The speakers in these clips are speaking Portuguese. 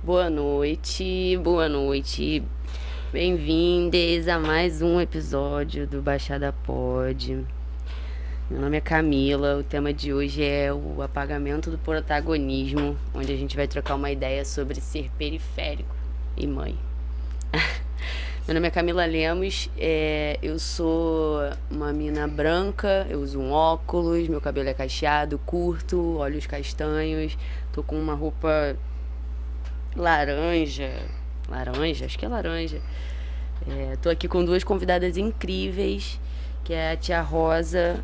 Boa noite. Bem-vindes a mais um episódio do Baixada Pod. Meu nome é Camila, o tema de hoje é o apagamento do protagonismo, onde a gente vai trocar uma ideia sobre ser periférico e mãe. Meu nome é Camila Lemos, eu sou uma mina branca, eu uso um óculos, meu cabelo é cacheado, curto, olhos castanhos, tô com uma roupa laranja, acho que é laranja. Tô aqui com duas convidadas incríveis, que é a tia Rosa,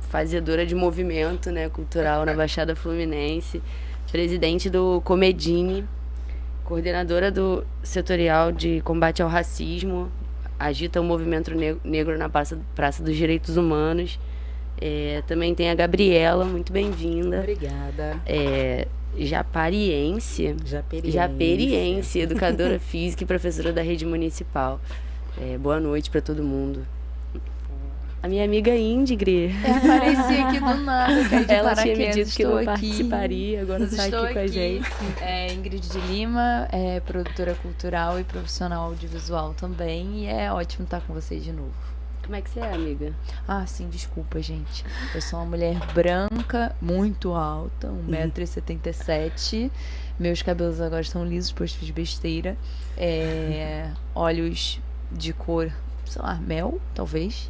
fazedora de movimento, né, cultural na Baixada Fluminense, presidente do Comedine, coordenadora do setorial de combate ao racismo, agita o movimento negro na Praça dos Direitos Humanos. Também tem a Gabriela, muito bem-vinda. Obrigada. Japeriense, educadora física e professora da rede municipal. Boa noite para todo mundo. A minha amiga Indigre. Apareci aqui do nada. Ela tinha me dito que não participaria, agora está aqui com a gente. Ingrid de Lima, produtora cultural e profissional audiovisual também. E é ótimo estar com vocês de novo. Como é que você é, amiga? Sim, desculpa, gente. Eu sou uma mulher branca, muito alta, 1,77 m. Meus cabelos agora estão lisos, pois fiz besteira. Olhos de cor, sei lá, mel, talvez.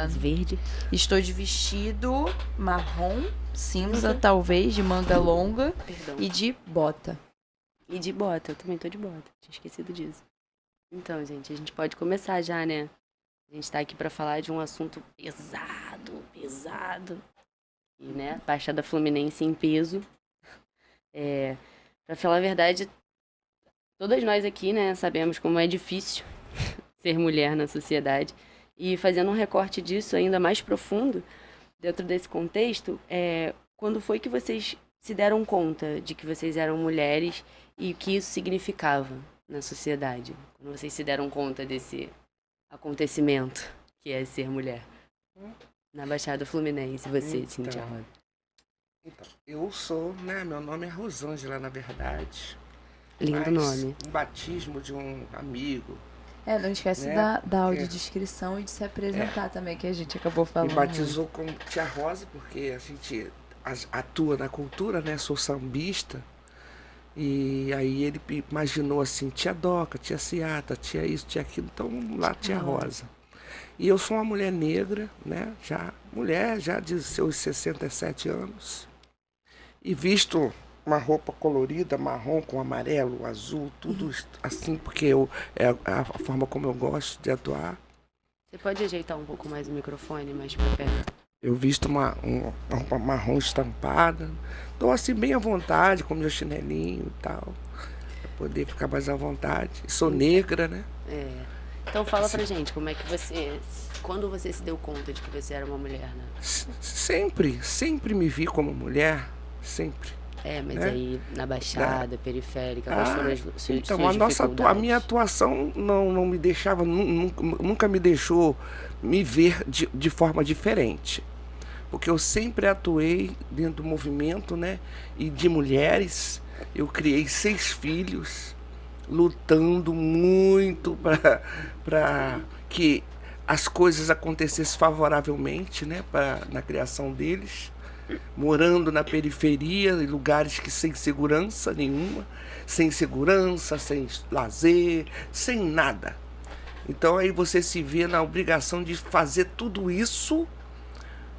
Verde. Estou de vestido marrom, cinza, talvez, de manga longa. Perdão. E de bota. Eu também tô de bota. Tinha esquecido disso. Então, gente, a gente pode começar já, né? A gente tá aqui pra falar de um assunto pesado. E, né, Baixada Fluminense em peso. Pra falar a verdade, todas nós aqui, né, sabemos como é difícil ser mulher na sociedade. E fazendo um recorte disso ainda mais profundo, dentro desse contexto, quando foi que vocês se deram conta de que vocês eram mulheres e o que isso significava na sociedade? Quando vocês se deram conta desse acontecimento que é ser mulher na Baixada Fluminense, você, Cintia Rosa? Então, eu sou, né, meu nome é Rosângela, na verdade. Lindo nome. Um batismo de um amigo. Não esquece, né, da audiodescrição e de se apresentar também, que a gente acabou falando. Me batizou como tia Rosa, porque a gente atua na cultura, né, sou sambista. E aí ele imaginou assim, tia Doca, tia Ciata, tia isso, tia aquilo, então lá tia Rosa. E eu sou uma mulher negra, né, já de seus 67 anos. E visto uma roupa colorida, marrom com amarelo, azul, tudo assim, porque é a forma como eu gosto de atuar. Você pode ajeitar um pouco mais o microfone, mais pra perto? Eu visto uma roupa marrom estampada. Estou assim bem à vontade, com meu chinelinho e tal. Pra poder ficar mais à vontade. Sou negra, né? Então fala pra gente, como é que quando você se deu conta de que você era uma mulher, né? Sempre me vi como mulher, sempre. Mas né? Aí na Baixada, periférica, quais foram as suas então, dificuldades? A minha atuação não me deixava, nunca me deixou me ver de forma diferente. Porque eu sempre atuei dentro do movimento, né? E de mulheres. Eu criei 6 filhos, lutando muito para que as coisas acontecessem favoravelmente, né? Na criação deles. Morando na periferia, em lugares que sem segurança nenhuma, sem lazer, sem nada. Então aí você se vê na obrigação de fazer tudo isso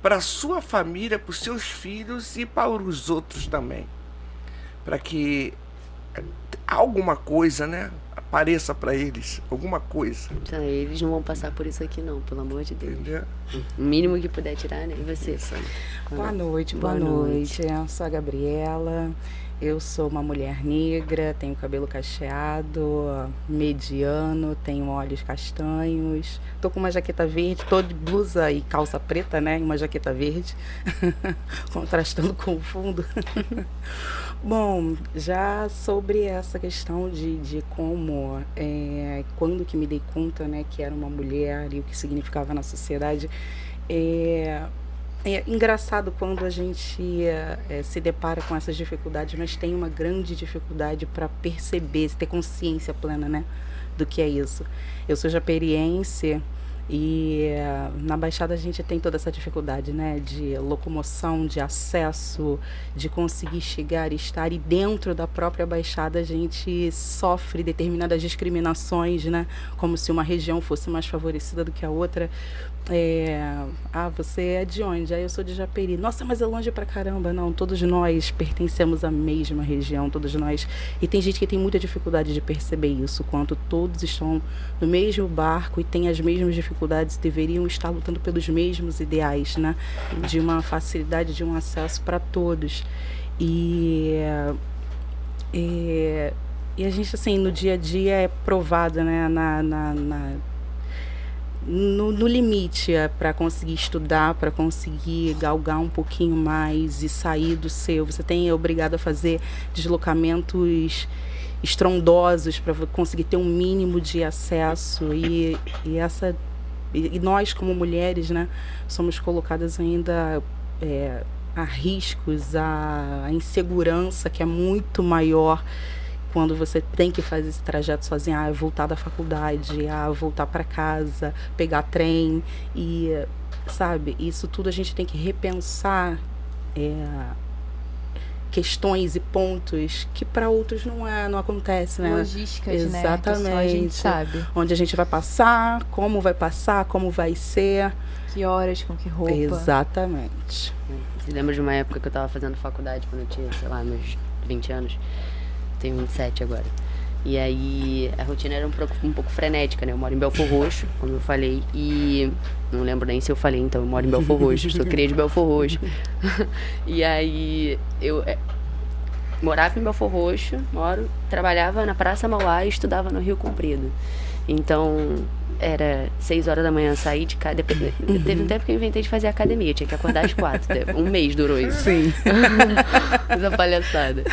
para a sua família, para os seus filhos e para os outros também. Para que alguma coisa, né, apareça para eles, alguma coisa. Eles não vão passar por isso aqui não, pelo amor de Deus. Entendeu? O mínimo que puder tirar, né? E você, Sônia? Boa noite. Eu sou a Gabriela, eu sou uma mulher negra, tenho cabelo cacheado, mediano, tenho olhos castanhos, tô com uma jaqueta verde, tô de blusa e calça preta, né, e uma jaqueta verde, contrastando com o fundo. Bom, já sobre essa questão de como, quando que me dei conta, né, que era uma mulher e o que significava na sociedade, É engraçado quando a gente se depara com essas dificuldades, mas tem uma grande dificuldade para perceber, ter consciência plena, né, do que é isso. Eu sou japeriense e na Baixada a gente tem toda essa dificuldade, né, de locomoção, de acesso, de conseguir chegar e estar. E dentro da própria Baixada a gente sofre determinadas discriminações, né, como se uma região fosse mais favorecida do que a outra. Você é de onde? Eu sou de Japeri. Nossa, mas é longe pra caramba. Não, todos nós pertencemos à mesma região, todos nós. E tem gente que tem muita dificuldade de perceber isso, quanto todos estão no mesmo barco e têm as mesmas dificuldades, deveriam estar lutando pelos mesmos ideais, né? De uma facilidade, de um acesso para todos. E a gente, assim, no dia a dia é provado, né? No limite, para conseguir estudar, para conseguir galgar um pouquinho mais e sair do seu. Você é obrigado a fazer deslocamentos estrondosos para conseguir ter um mínimo de acesso. E nós, como mulheres, né, somos colocadas ainda a riscos, a insegurança que é muito maior quando você tem que fazer esse trajeto sozinha, voltar da faculdade, voltar para casa, pegar trem e, sabe, isso tudo a gente tem que repensar questões e pontos que para outros não acontece, né? Logísticas, exatamente, né? Que só a gente sabe. Onde a gente vai passar, como vai ser. Que horas, com que roupa. Exatamente. Você lembra de uma época que eu tava fazendo faculdade, quando eu tinha, sei lá, meus 20 anos? Tenho 27 agora. E aí a rotina era um pouco frenética, né? Eu moro em Belfor Roxo, como eu falei, e não lembro nem se eu falei, então eu moro em Belfor Roxo, sou cria de Belfor Roxo. E aí eu morava em Belfor Roxo, trabalhava na Praça Mauá e estudava no Rio Comprido. Então era 6 horas da manhã, sair de casa. Teve um tempo que eu inventei de fazer academia, tinha que acordar às 4. Um mês durou isso. Sim. Essa palhaçada.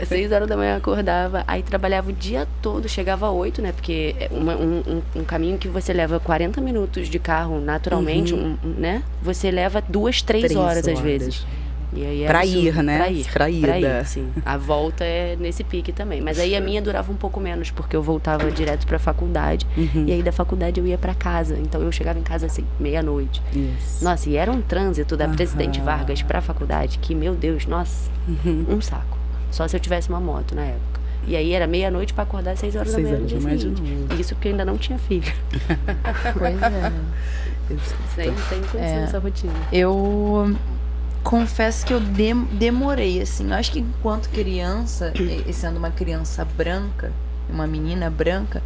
6 horas da manhã eu acordava, aí trabalhava o dia todo, chegava às 8, né? Porque é um caminho que você leva 40 minutos de carro naturalmente, né? Você leva 2, 3 horas às vezes. E aí pra ir, né? Pra ir, sim. A volta é nesse pique também. Mas aí a minha durava um pouco menos, porque eu voltava direto pra faculdade. E aí da faculdade eu ia pra casa. Então eu chegava em casa assim, meia-noite. Nossa, e era um trânsito da Presidente Vargas pra faculdade, que, meu Deus, nossa, um saco. Só se eu tivesse uma moto na época. E aí era meia-noite pra acordar às 6 horas da manhã no dia seguinte. Isso porque eu ainda não tinha filho. Pois é. Sem condição essa rotina. Eu confesso que eu demorei, assim. Eu acho que enquanto criança, sendo uma criança branca, uma menina branca,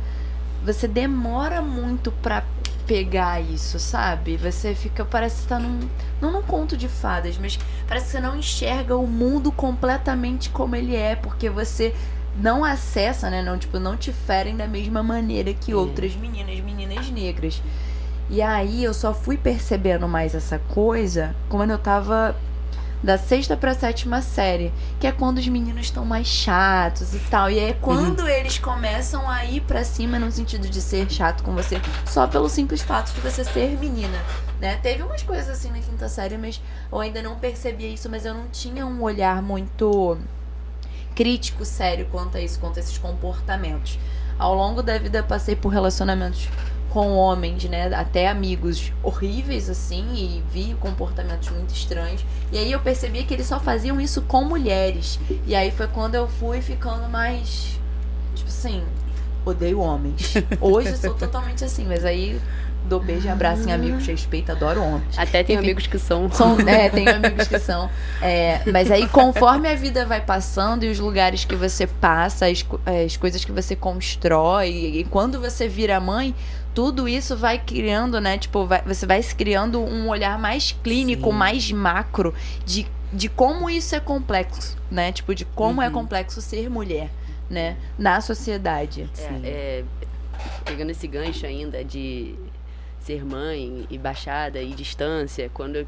você demora muito pra pegar isso, sabe? Você fica, parece que tá não num conto de fadas, mas parece que você não enxerga o mundo completamente como ele é, porque você não acessa, né? Não te ferem da mesma maneira que outras meninas negras. E aí eu só fui percebendo mais essa coisa quando eu tava da 6ª pra 7ª série, que é quando os meninos estão mais chatos e tal. E é quando eles começam a ir pra cima no sentido de ser chato com você, só pelo simples fato de você ser menina, né? Teve umas coisas assim na 5ª série, mas eu ainda não percebia isso, mas eu não tinha um olhar muito crítico, sério quanto a isso, quanto a esses comportamentos. Ao longo da vida eu passei por relacionamentos com homens, né, até amigos horríveis, assim, e vi comportamentos muito estranhos. E aí eu percebi que eles só faziam isso com mulheres. E aí foi quando eu fui ficando mais, tipo assim, odeio homens. Hoje eu sou totalmente assim, mas aí dou beijo e abraço em amigos, respeito, adoro homens. Até tem amigos que são. Tenho amigos que são. Mas aí, conforme a vida vai passando e os lugares que você passa, as coisas que você constrói, e quando você vira mãe, tudo isso vai criando, né? Tipo, você vai se criando um olhar mais clínico, mais macro, de como isso é complexo, né? Tipo, de como é complexo ser mulher, né? Na sociedade. Pegando esse gancho ainda de ser mãe e baixada e distância, quando eu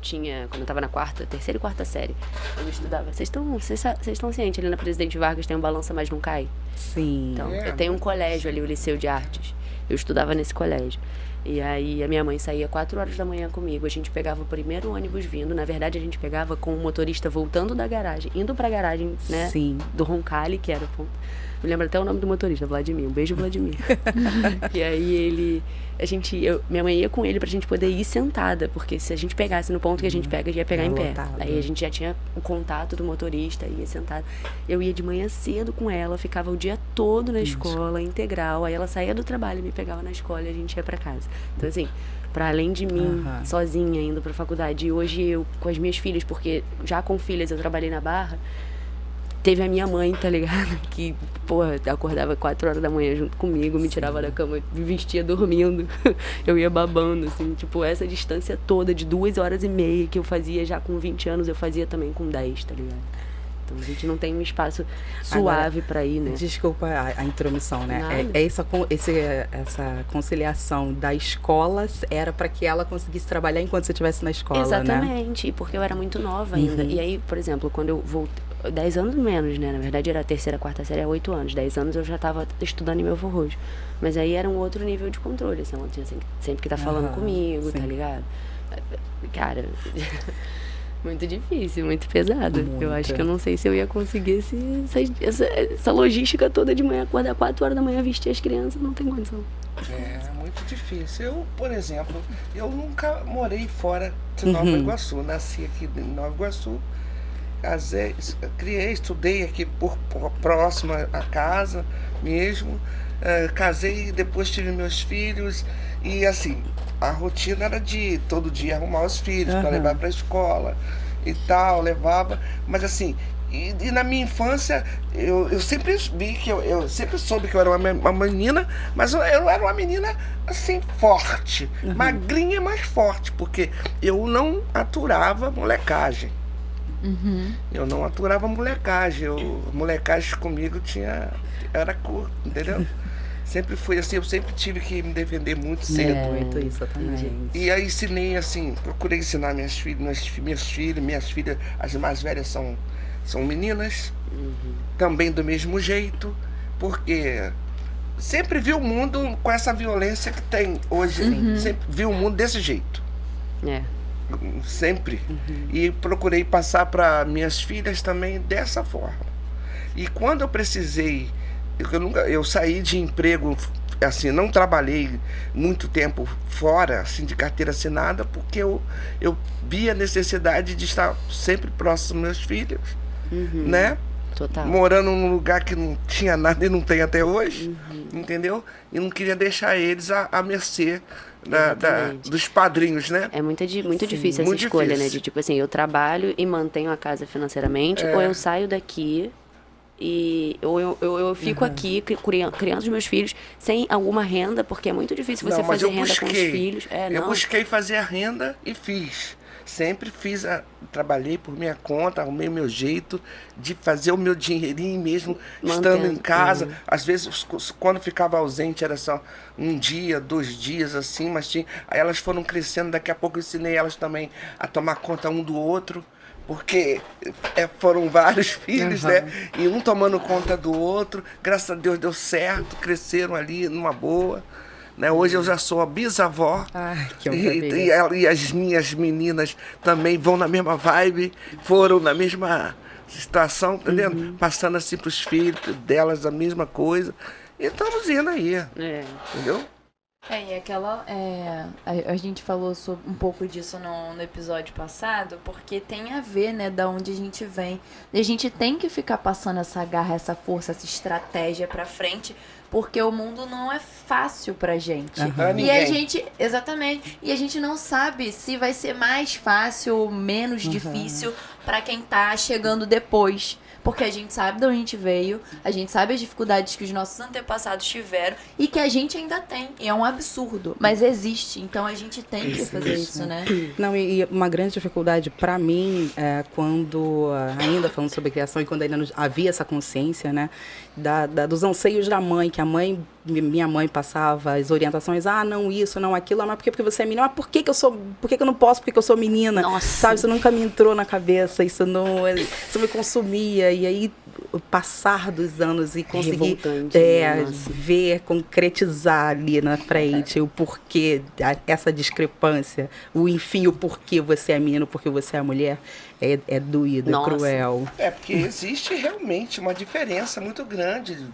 tava na 3ª e 4ª série, eu estudava. Vocês estão cientes, ali na Presidente Vargas tem um Balança Mas Não Cai? Sim. Então, eu tenho um colégio ali, o Liceu de Artes. Eu estudava nesse colégio. E aí a minha mãe saía 4 horas da manhã comigo, a gente pegava o primeiro ônibus vindo, na verdade a gente pegava com o motorista voltando da garagem, indo pra garagem, né, Sim. do Roncalli, que era o ponto. Me lembro até o nome do motorista, Vladimir, um beijo, Vladimir. E aí minha mãe ia com ele pra gente poder ir sentada, porque se a gente pegasse no ponto que a gente pega, ia pegar em pé. lotado. Aí a gente já tinha o contato do motorista, ia sentada. Eu ia de manhã cedo com ela, ficava o dia todo na escola, integral. Aí ela saía do trabalho, me pegava na escola e a gente ia pra casa. Então, assim, pra além de mim, sozinha, indo pra faculdade, e hoje eu com as minhas filhas, porque já com filhas eu trabalhei na Barra, teve a minha mãe, tá ligado? Que, porra, acordava 4 horas da manhã junto comigo, me tirava da cama, me vestia dormindo. Eu ia babando, assim, tipo, essa distância toda de 2h30 que eu fazia já com 20 anos, eu fazia também com 10, tá ligado? Então a gente não tem um espaço suave agora, pra ir, né? Desculpa a intromissão, né? Nada. Essa conciliação da escola era para que ela conseguisse trabalhar enquanto você estivesse na escola, Exatamente, né? porque eu era muito nova ainda. E aí, por exemplo, quando eu voltei, 10 anos menos, né? Na verdade era a terceira, quarta série, 8 anos. 10 anos eu já estava estudando em Belfor Roxo. Mas aí era um outro nível de controle, assim, ela tinha sempre que estar falando comigo, tá ligado? Cara, muito difícil, muito pesado. Muito. Eu acho que eu não sei se eu ia conseguir essa logística toda de manhã, acordar 4 horas da manhã, vestir as crianças, não tem condição. É muito difícil. Eu, por exemplo, eu nunca morei fora de Nova Iguaçu. Nasci aqui em Nova Iguaçu. Casei, criei, estudei aqui próximo à casa mesmo. Casei, depois tive meus filhos. E assim, a rotina era de todo dia arrumar os filhos para levar para a escola e tal, levava. Mas assim, e na minha infância, eu sempre vi que eu sempre soube que eu era uma menina, mas eu era uma menina assim, forte, magrinha, mas forte, porque eu não aturava molecagem. Eu não aturava molecagem. Molecagem comigo era curto, entendeu? Sempre fui assim, eu sempre tive que me defender muito cedo. Muito, exatamente. E aí ensinei assim, procurei ensinar minhas filhas, as mais velhas são meninas, também do mesmo jeito, porque sempre vi o mundo com essa violência que tem hoje, sempre vi o mundo desse jeito. Sempre. E procurei passar para minhas filhas também dessa forma. E quando eu precisei, eu saí de emprego, assim, não trabalhei muito tempo fora, assim, de carteira assinada, porque eu vi a necessidade de estar sempre próximo dos meus filhos, né? Total. Morando num lugar que não tinha nada e não tem até hoje, entendeu? E não queria deixar eles à mercê dos padrinhos, né? É muito difícil essa escolha, né? De tipo assim, eu trabalho e mantenho a casa financeiramente, ou eu saio daqui ou eu fico aqui criando os meus filhos sem alguma renda, porque é muito difícil você fazer renda com os filhos. Eu busquei fazer a renda e fiz. Sempre trabalhei por minha conta, arrumei o meu jeito de fazer o meu dinheirinho mesmo, estando em casa. Às vezes, quando ficava ausente, era só 1 dia, 2 dias, assim, mas aí elas foram crescendo, daqui a pouco eu ensinei elas também a tomar conta um do outro, porque foram vários filhos, né? E um tomando conta do outro, graças a Deus deu certo, cresceram ali numa boa. Né? Hoje eu já sou a bisavó. Ai, que e as minhas meninas também vão na mesma vibe, foram na mesma situação, entendendo? Passando assim para os filhos delas a mesma coisa. E estamos indo aí, entendeu? A gente falou um pouco disso no episódio passado, porque tem a ver, né, da onde a gente vem. E a gente tem que ficar passando essa garra, essa força, essa estratégia pra frente, porque o mundo não é fácil pra gente. E a gente, exatamente, e a gente não sabe se vai ser mais fácil ou menos difícil pra quem tá chegando depois. Porque a gente sabe de onde a gente veio, a gente sabe as dificuldades que os nossos antepassados tiveram e que a gente ainda tem. E é um absurdo, mas existe. Então a gente tem que fazer isso, né? Não, e uma grande dificuldade para mim, quando, ainda falando sobre criação e quando ainda não havia essa consciência, né, dos anseios da mãe, que minha mãe passava as orientações, não isso, não aquilo, mas porque você é menina, mas por que eu não posso, porque eu sou menina? Nossa. Sabe, isso nunca me entrou na cabeça, isso me consumia, e aí passar dos anos e conseguir Revoltante, né? Nossa. ver, concretizar ali na frente o porquê, essa discrepância, o porquê você é menino, porque você é mulher, é doído, Nossa. é cruel. Porque existe realmente uma diferença muito grande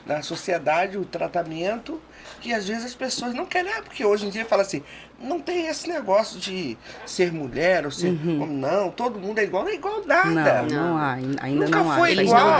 na sociedade, o tratamento, que às vezes as pessoas não querem, porque hoje em dia fala assim, não tem esse negócio de ser mulher ou ser homem, não, todo mundo é igual, não é igual nada. Não há, ainda Nunca não há. foi Eles igual.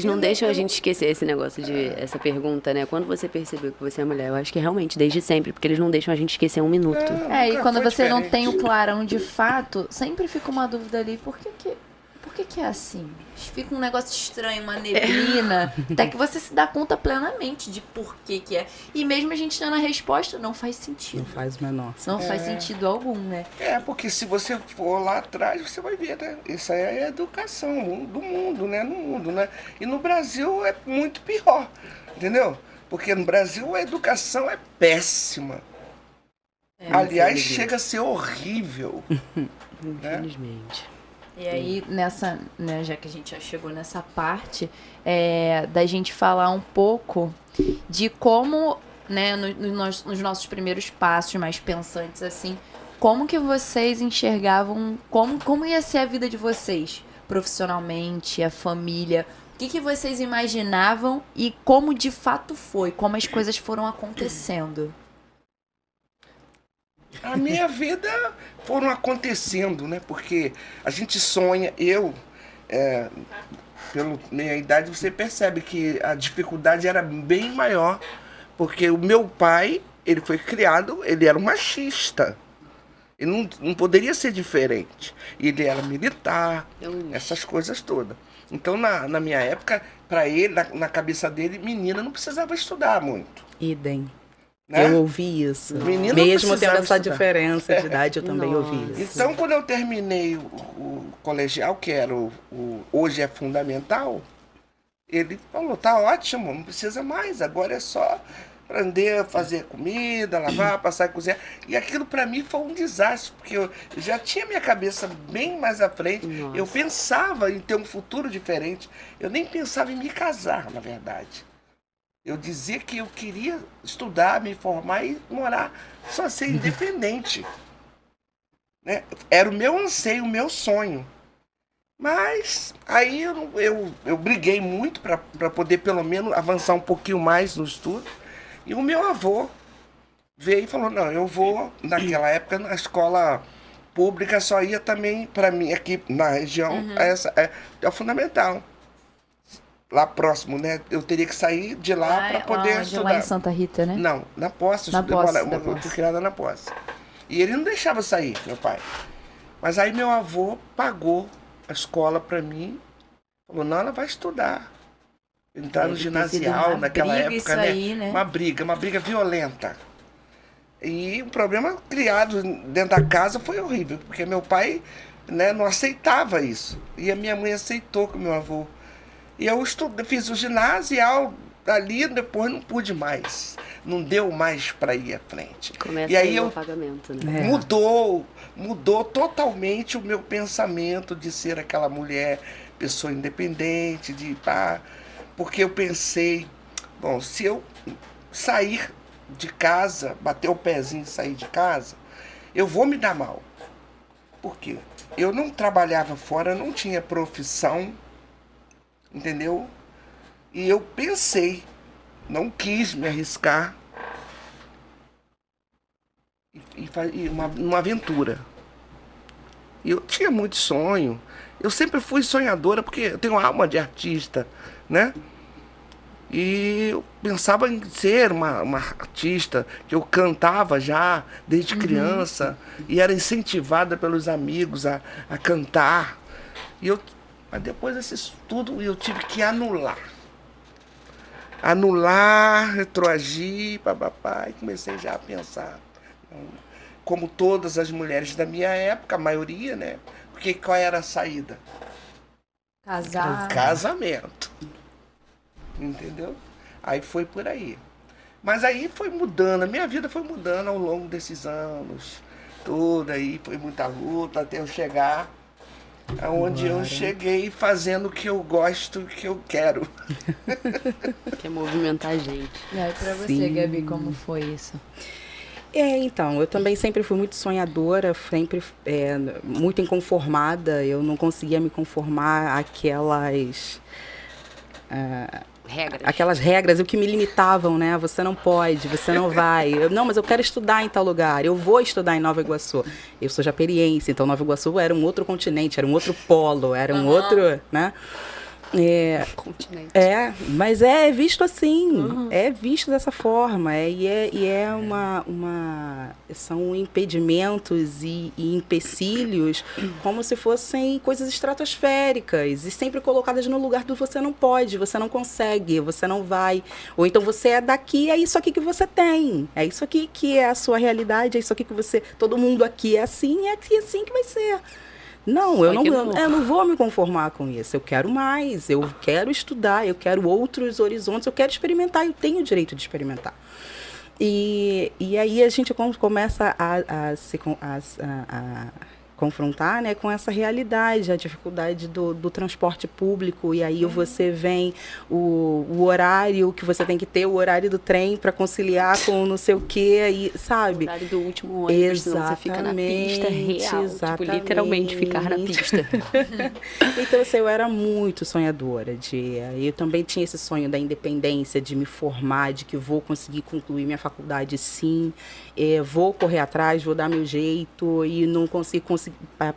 não deixam a gente esquecer esse negócio essa pergunta, né? Quando você percebeu que você é mulher? Eu acho que realmente desde sempre, porque eles não deixam a gente esquecer um minuto. E Nunca quando foi você não diferente. tem o clarão de fato, sempre fica uma dúvida ali, por que é assim? Fica um negócio estranho, uma neblina, até que você se dá conta plenamente de por que é. E mesmo a gente tendo a resposta, não faz sentido. Não faz o menor. Não faz sentido algum, né? Porque se você for lá atrás, você vai ver, né? Isso aí é a educação do mundo, né? No mundo, né? E no Brasil é muito pior, entendeu? Porque no Brasil a educação é péssima. Aliás, infelizmente. chega a ser horrível. né? Infelizmente. E aí, nessa, né, já que a gente já chegou nessa parte, da gente falar um pouco de como, né, nos nossos primeiros passos mais pensantes, assim, como que vocês enxergavam, como ia ser a vida de vocês, profissionalmente, a família, o que vocês imaginavam e como de fato foi, como as coisas foram acontecendo. A minha vida foram acontecendo, né? Porque a gente sonha, pela minha idade, você percebe que a dificuldade era bem maior, porque o meu pai, ele foi criado, ele era um machista. Ele não poderia ser diferente. Ele era militar, essas coisas todas. Então, na minha época, para ele, na cabeça dele, menina não precisava estudar muito. Idem. Né? Eu ouvi isso. Menino Mesmo não tendo essa precisava estudar. diferença de idade, eu também ouvi isso. Então, quando eu terminei o colegial, que era hoje é fundamental, ele falou, tá ótimo, não precisa mais, agora é só aprender a fazer comida, lavar, passar e cozinhar. E aquilo para mim foi um desastre, porque eu já tinha minha cabeça bem mais à frente, Nossa. eu pensava em ter um futuro diferente, eu nem pensava em me casar, na verdade. Eu dizia que eu queria estudar, me formar e morar, só ser independente. Né? Era o meu anseio, o meu sonho. Mas aí eu briguei muito para poder pelo menos avançar um pouquinho mais no estudo. E o meu avô veio e falou, não, eu vou, naquela época, na escola pública só ia também, para mim, aqui na região, é o fundamental. Lá próximo, né? Eu teria que sair de lá para poder estudar. Lá em Santa Rita, né? Não, na Posse. Na Posse, Eu fui criada na Posse. E ele não deixava sair, meu pai. Mas aí meu avô pagou a escola para mim. Falou, não, ela vai estudar. Entrar no ginasial naquela época, isso aí, né? Uma briga violenta. E o problema criado dentro da casa foi horrível, porque meu pai, né, não aceitava isso. E a minha mãe aceitou com meu avô. E eu fiz o ginasial ali, depois não pude mais. Não deu mais para ir à frente. Começa e aí o pagamento, né? Mudou totalmente o meu pensamento de ser aquela mulher, pessoa independente, porque eu pensei, bom, se eu sair de casa, bater o pezinho e sair de casa, eu vou me dar mal. Por quê? Eu não trabalhava fora, não tinha profissão, entendeu? E eu pensei, não quis me arriscar e uma aventura. E eu tinha muito sonho. Eu sempre fui sonhadora, porque eu tenho alma de artista, né? E eu pensava em ser uma artista, que eu cantava já desde criança, e era incentivada pelos amigos a cantar. Mas depois desse tudo eu tive que anular, retroagir, papapá, e comecei já a pensar. Como todas as mulheres da minha época, a maioria, né? Porque qual era a saída? Casar. Casamento. Entendeu? Aí foi por aí. Mas aí foi mudando, a minha vida foi mudando ao longo desses anos. Tudo aí, foi muita luta até eu chegar Onde eu cheguei fazendo o que eu gosto, o que eu quero. Que é movimentar a gente. E aí, pra você, Sim. Gabi, como foi isso? Então, eu também sempre fui muito sonhadora, sempre muito inconformada. Eu não conseguia me conformar aquelas regras, o que me limitavam, né? Você não pode, você não vai. Não, mas eu quero estudar em tal lugar. Eu vou estudar em Nova Iguaçu. Eu sou japeriense, então Nova Iguaçu era um outro continente, era um outro polo, era um outro, né? Continente. Mas é visto assim, é visto dessa forma, são impedimentos e empecilhos como se fossem coisas estratosféricas e sempre colocadas no lugar do você não pode, você não consegue, você não vai, ou então você é daqui, é isso aqui que você tem, é isso aqui que é a sua realidade, é isso aqui que todo mundo aqui é assim que vai ser. Não, eu não vou me conformar com isso. Eu quero mais, eu quero estudar, eu quero outros horizontes, eu quero experimentar, eu tenho o direito de experimentar. E aí a gente começa a se confrontar, né, com essa realidade, a dificuldade do transporte público, e aí você vem o horário que você tem que ter, o horário do trem para conciliar com não sei o quê, e, sabe? O horário do último ônibus, senão você fica na pista real, tipo, literalmente ficar na pista. Então, assim, eu era muito sonhadora, eu também tinha esse sonho da independência, de me formar, de que vou conseguir concluir minha faculdade, sim, vou correr atrás, vou dar meu jeito, e não consigo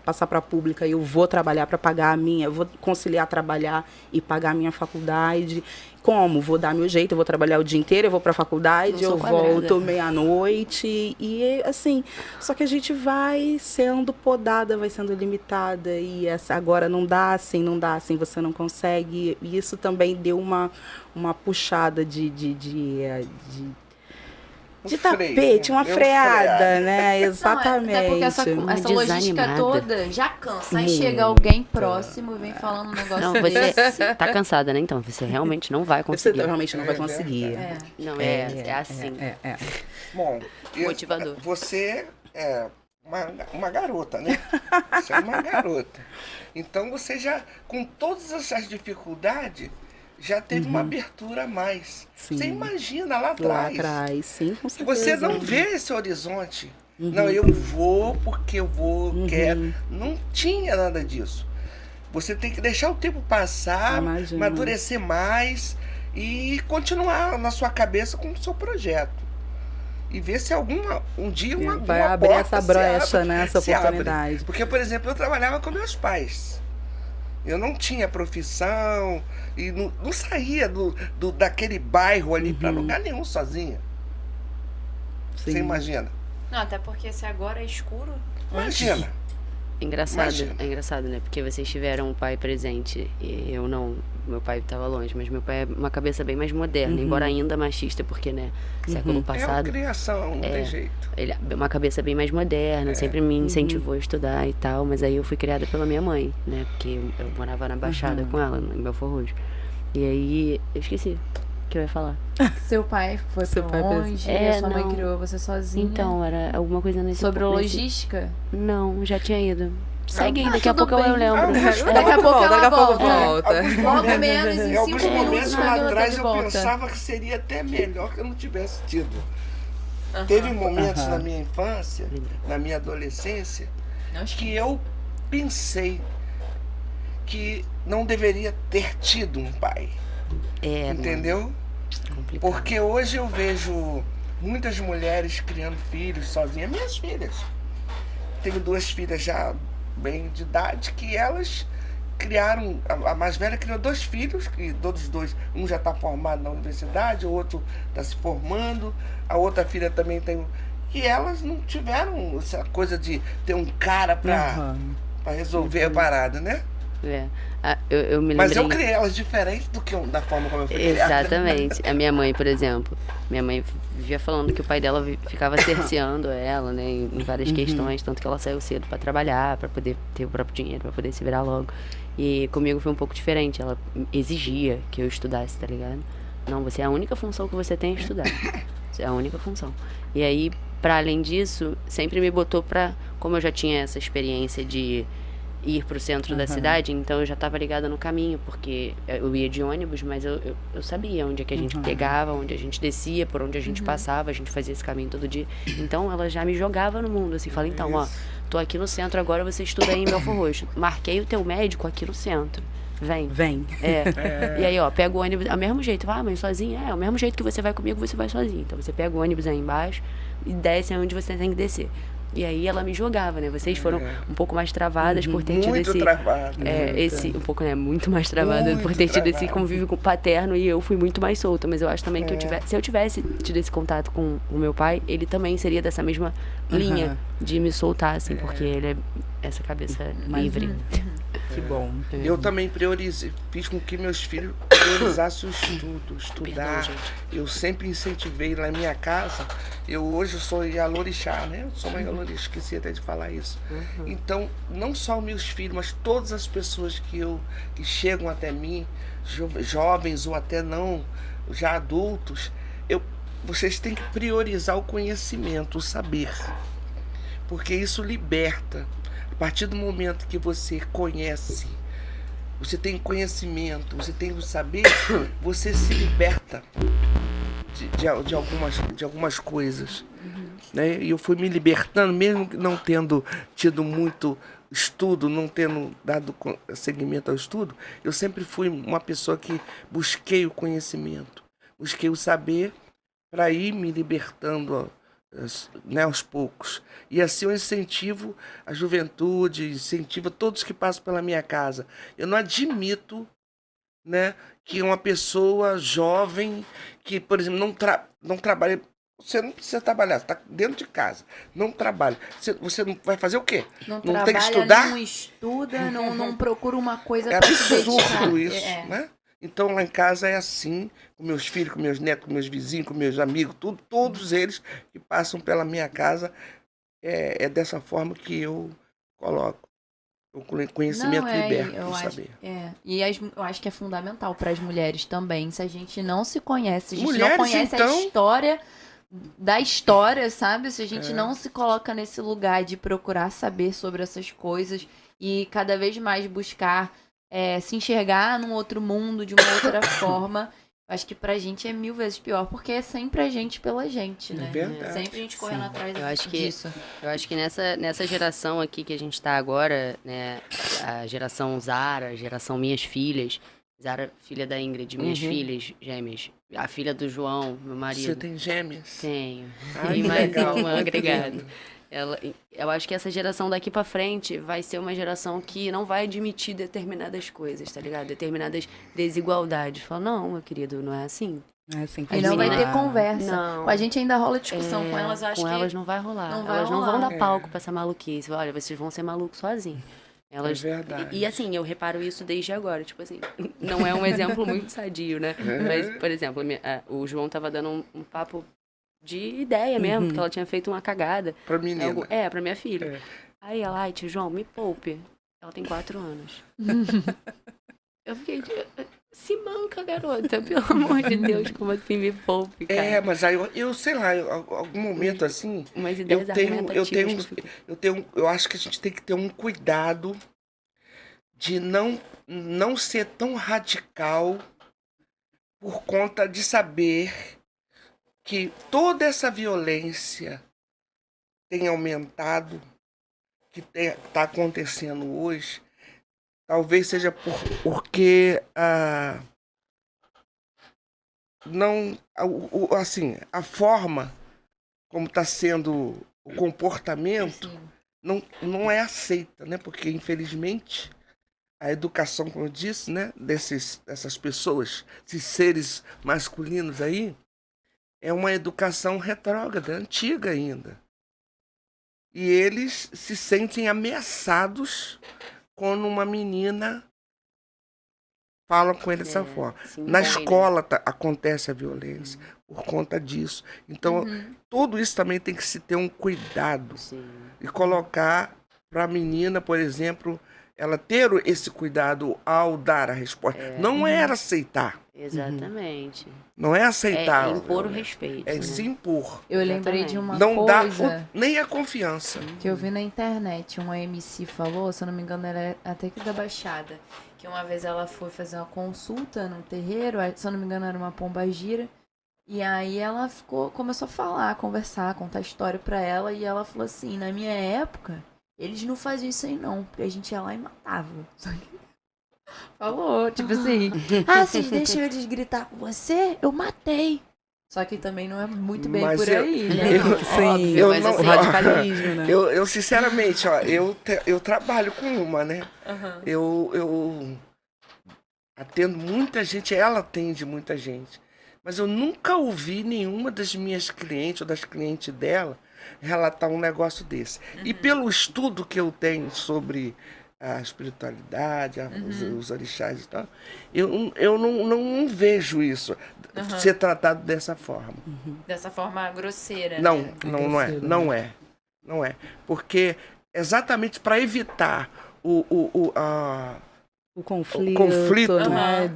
passar para a pública, eu vou trabalhar para pagar eu vou conciliar trabalhar e pagar a minha faculdade. Como? Vou dar meu jeito, eu vou trabalhar o dia inteiro, eu vou para a faculdade, eu volto meia-noite, e assim, só que a gente vai sendo podada, vai sendo limitada, e agora não dá assim, você não consegue, e isso também deu uma puxada de tapete, uma freada, né? Exatamente. Não, até porque essa logística toda já cansa. Aí chega alguém próximo e vem falando um negócio você tá cansada, né? Então, você realmente não vai conseguir. Você realmente não vai conseguir. Não, é assim. Bom, motivador. Você é uma garota, né? Você é uma garota. Então, você já, com todas essas dificuldades, já teve uma abertura a mais. Sim. Você imagina lá atrás. Lá atrás, sim, com certeza. Você não vê esse horizonte. Não, eu vou porque eu vou, quero. Não tinha nada disso. Você tem que deixar o tempo passar, amadurecer mais e continuar na sua cabeça com o seu projeto. E ver se um dia vai abrir essa brecha, né? Essa oportunidade. Abre. Porque, por exemplo, eu trabalhava com meus pais. Eu não tinha profissão e não saía daquele bairro ali para lugar nenhum sozinha. Sim. Você imagina? Não, até porque se agora é escuro... Imagina. É engraçado, né? Porque vocês tiveram um pai presente e eu não. Meu pai estava longe, mas meu pai é uma cabeça bem mais moderna, embora ainda machista, porque, né, século passado... É uma criação, não tem jeito. Ele é uma cabeça bem mais moderna, sempre me incentivou a estudar e tal, mas aí eu fui criada pela minha mãe, né, porque eu morava na Baixada com ela, em Belfor Roxo. E aí, eu esqueci o que eu ia falar. Seu pai foi pra longe, sua mãe criou você sozinha? Então, era alguma coisa nesse... Sobre logística? Não, já tinha ido. Segue aí, daqui a pouco eu lembro. Daqui a pouco ela volta. Logo menos em 5 minutos. Momentos lá atrás eu pensava que seria até melhor que eu não tivesse tido. Teve momentos na minha infância, na minha adolescência, que eu pensei que não deveria ter tido um pai. Entendeu? Complicado. Porque hoje eu vejo muitas mulheres criando filhos sozinhas. Minhas filhas. Tenho 2 filhas já bem de idade, que elas criaram, a mais velha criou 2 filhos, que todos 2, um já está formado na universidade, o outro está se formando, a outra filha também tem, que elas não tiveram essa coisa de ter um cara para resolver a parada, né? Eu me lembrei... Mas eu criei elas diferentes da forma como eu fui criada. Exatamente. A minha mãe, por exemplo, minha mãe vivia falando que o pai dela ficava cerceando ela, né, em várias questões, tanto que ela saiu cedo para trabalhar, para poder ter o próprio dinheiro, para poder se virar logo. E comigo foi um pouco diferente, ela exigia que eu estudasse, tá ligado? Não, você é a única função que você tem é estudar. Você é a única função. E aí, para além disso, sempre me botou como eu já tinha essa experiência de ir pro centro da cidade, então eu já estava ligada no caminho, porque eu ia de ônibus, mas eu sabia onde é que a gente pegava, onde a gente descia, por onde a gente passava, a gente fazia esse caminho todo dia. Então ela já me jogava no mundo, assim, fala, então, ó, tô aqui no centro agora, você estuda aí em Belford Roxo. Marquei o teu médico aqui no centro. Vem. E aí, ó, pega o ônibus, é o mesmo jeito. Ah, mãe, sozinha? É o mesmo jeito que você vai comigo, você vai sozinha. Então você pega o ônibus aí embaixo e desce onde você tem que descer. E aí ela me jogava, né? Vocês foram um pouco mais travadas por ter tido esse... Muito travado. Um pouco, né? Muito mais travada por ter tido esse convívio com o paterno, e eu fui muito mais solta. Mas eu acho também que se eu tivesse tido esse contato com o meu pai, ele também seria dessa mesma linha de me soltar, assim, porque ele é essa cabeça livre. Que bom. Eu também fiz com que meus filhos priorizassem o estudo, estudar. Perdão, eu sempre incentivei lá em minha casa. Hoje eu sou Yalorixá, né? Eu sou uma Yalorixá, esqueci até de falar isso. Então, não só os meus filhos, mas todas as pessoas que chegam até mim, jovens ou até não, já adultos, vocês têm que priorizar o conhecimento, o saber. Porque isso liberta. A partir do momento que você conhece, você tem conhecimento, você tem o saber, você se liberta de algumas coisas. Né? E eu fui me libertando, mesmo não tendo tido muito estudo, não tendo dado seguimento ao estudo, eu sempre fui uma pessoa que busquei o conhecimento, busquei o saber para ir me libertando, né, aos poucos. E assim eu incentivo a juventude, incentivo todos que passam pela minha casa. Eu não admito, né, que uma pessoa jovem que, por exemplo, não trabalha. Você não precisa trabalhar, você está dentro de casa, não trabalha. Você não vai fazer o quê? Não tem que trabalha, estudar? não estuda, não procura uma coisa É para se absurdo dedicar. isso, né? Então lá em casa é assim, com meus filhos, com meus netos, com meus vizinhos, com meus amigos, todos eles que passam pela minha casa, é dessa forma que eu coloco. O conhecimento liberta, o saber. E eu acho que é fundamental para as mulheres também. Se a gente não se conhece, se a gente Mulheres, não conhece então, a história da história, sabe? Se a gente não se coloca nesse lugar de procurar saber sobre essas coisas e cada vez mais buscar se enxergar num outro mundo, de uma outra forma, acho que pra gente é 1000 vezes pior, porque é sempre a gente pela gente, né? É verdade. Sempre a gente correndo atrás disso. Eu acho que nessa geração aqui que a gente tá agora, né, a geração Zara, a geração minhas filhas, Zara, filha da Ingrid, minhas filhas gêmeas, a filha do João, meu marido. Você tem gêmeas? Tenho. Ai, E que mais legal. uma agregada. Eu acho que essa geração daqui pra frente vai ser uma geração que não vai admitir determinadas coisas, tá ligado? Determinadas desigualdades. Fala, não, meu querido, não é assim. É assim que E não vai ter conversa. Não. Com a gente ainda rola discussão com elas, eu acho com que... elas não vai rolar. não vai Elas não vão rolar. dar palco pra essa maluquice. Olha, vocês vão ser malucos sozinhos. Elas... É verdade. E assim, eu reparo isso desde agora. Tipo assim, não é um exemplo muito sadio, né? Mas, por exemplo, o João tava dando um papo de ideia mesmo, porque ela tinha feito uma cagada. Pra menina. Pra minha filha. Aí ela, ai, tio João, me poupe. Ela tem 4 anos. Eu fiquei, se manca, garota, pelo amor de Deus, como assim me poupe, cara? Mas aí eu sei lá, algum momento assim, Umas ideias argumentativas que eu acho que a gente tem que ter um cuidado de não ser tão radical por conta de saber que toda essa violência tem aumentado, que está acontecendo hoje, talvez seja porque a forma como está sendo o comportamento não é aceita, né? Porque infelizmente a educação, como eu disse, né, dessas pessoas, esses seres masculinos aí, é uma educação retrógrada, antiga ainda. E eles se sentem ameaçados quando uma menina fala com ele dessa forma. Na escola acontece a violência por conta disso. Então, tudo isso também tem que se ter um cuidado. E colocar para a menina, por exemplo, ela ter esse cuidado ao dar a resposta. Não era aceitar. Exatamente. Não é aceitar. É impor o respeito. É né? se impor. Eu lembrei de uma Não dá coisa nem a confiança. que eu vi na internet. Uma MC falou, se eu não me engano, ela é até que da Baixada. Que uma vez ela foi fazer uma consulta num terreiro, se eu não me engano era uma pombagira. E aí ela começou a falar, a conversar, contar história pra ela. E ela falou assim, na minha época, eles não faziam isso aí não. Porque a gente ia lá e matava. Só que falou, tipo assim, vocês deixam eles gritar com você? Eu matei. Só que também não é muito bem Mas por eu- aí, né? Sim, eu mas não- o radicalismo, né? Eu sinceramente, ó, eu trabalho com uma, né? Eu atendo muita gente, ela atende muita gente. Mas eu nunca ouvi nenhuma das minhas clientes ou das clientes dela relatar um negócio desse. E pelo estudo que eu tenho sobre a espiritualidade, os orixás e tal, eu não vejo isso ser tratado dessa forma. Dessa forma grosseira, Não, né? não é. Porque exatamente para evitar O conflito, conflito, né?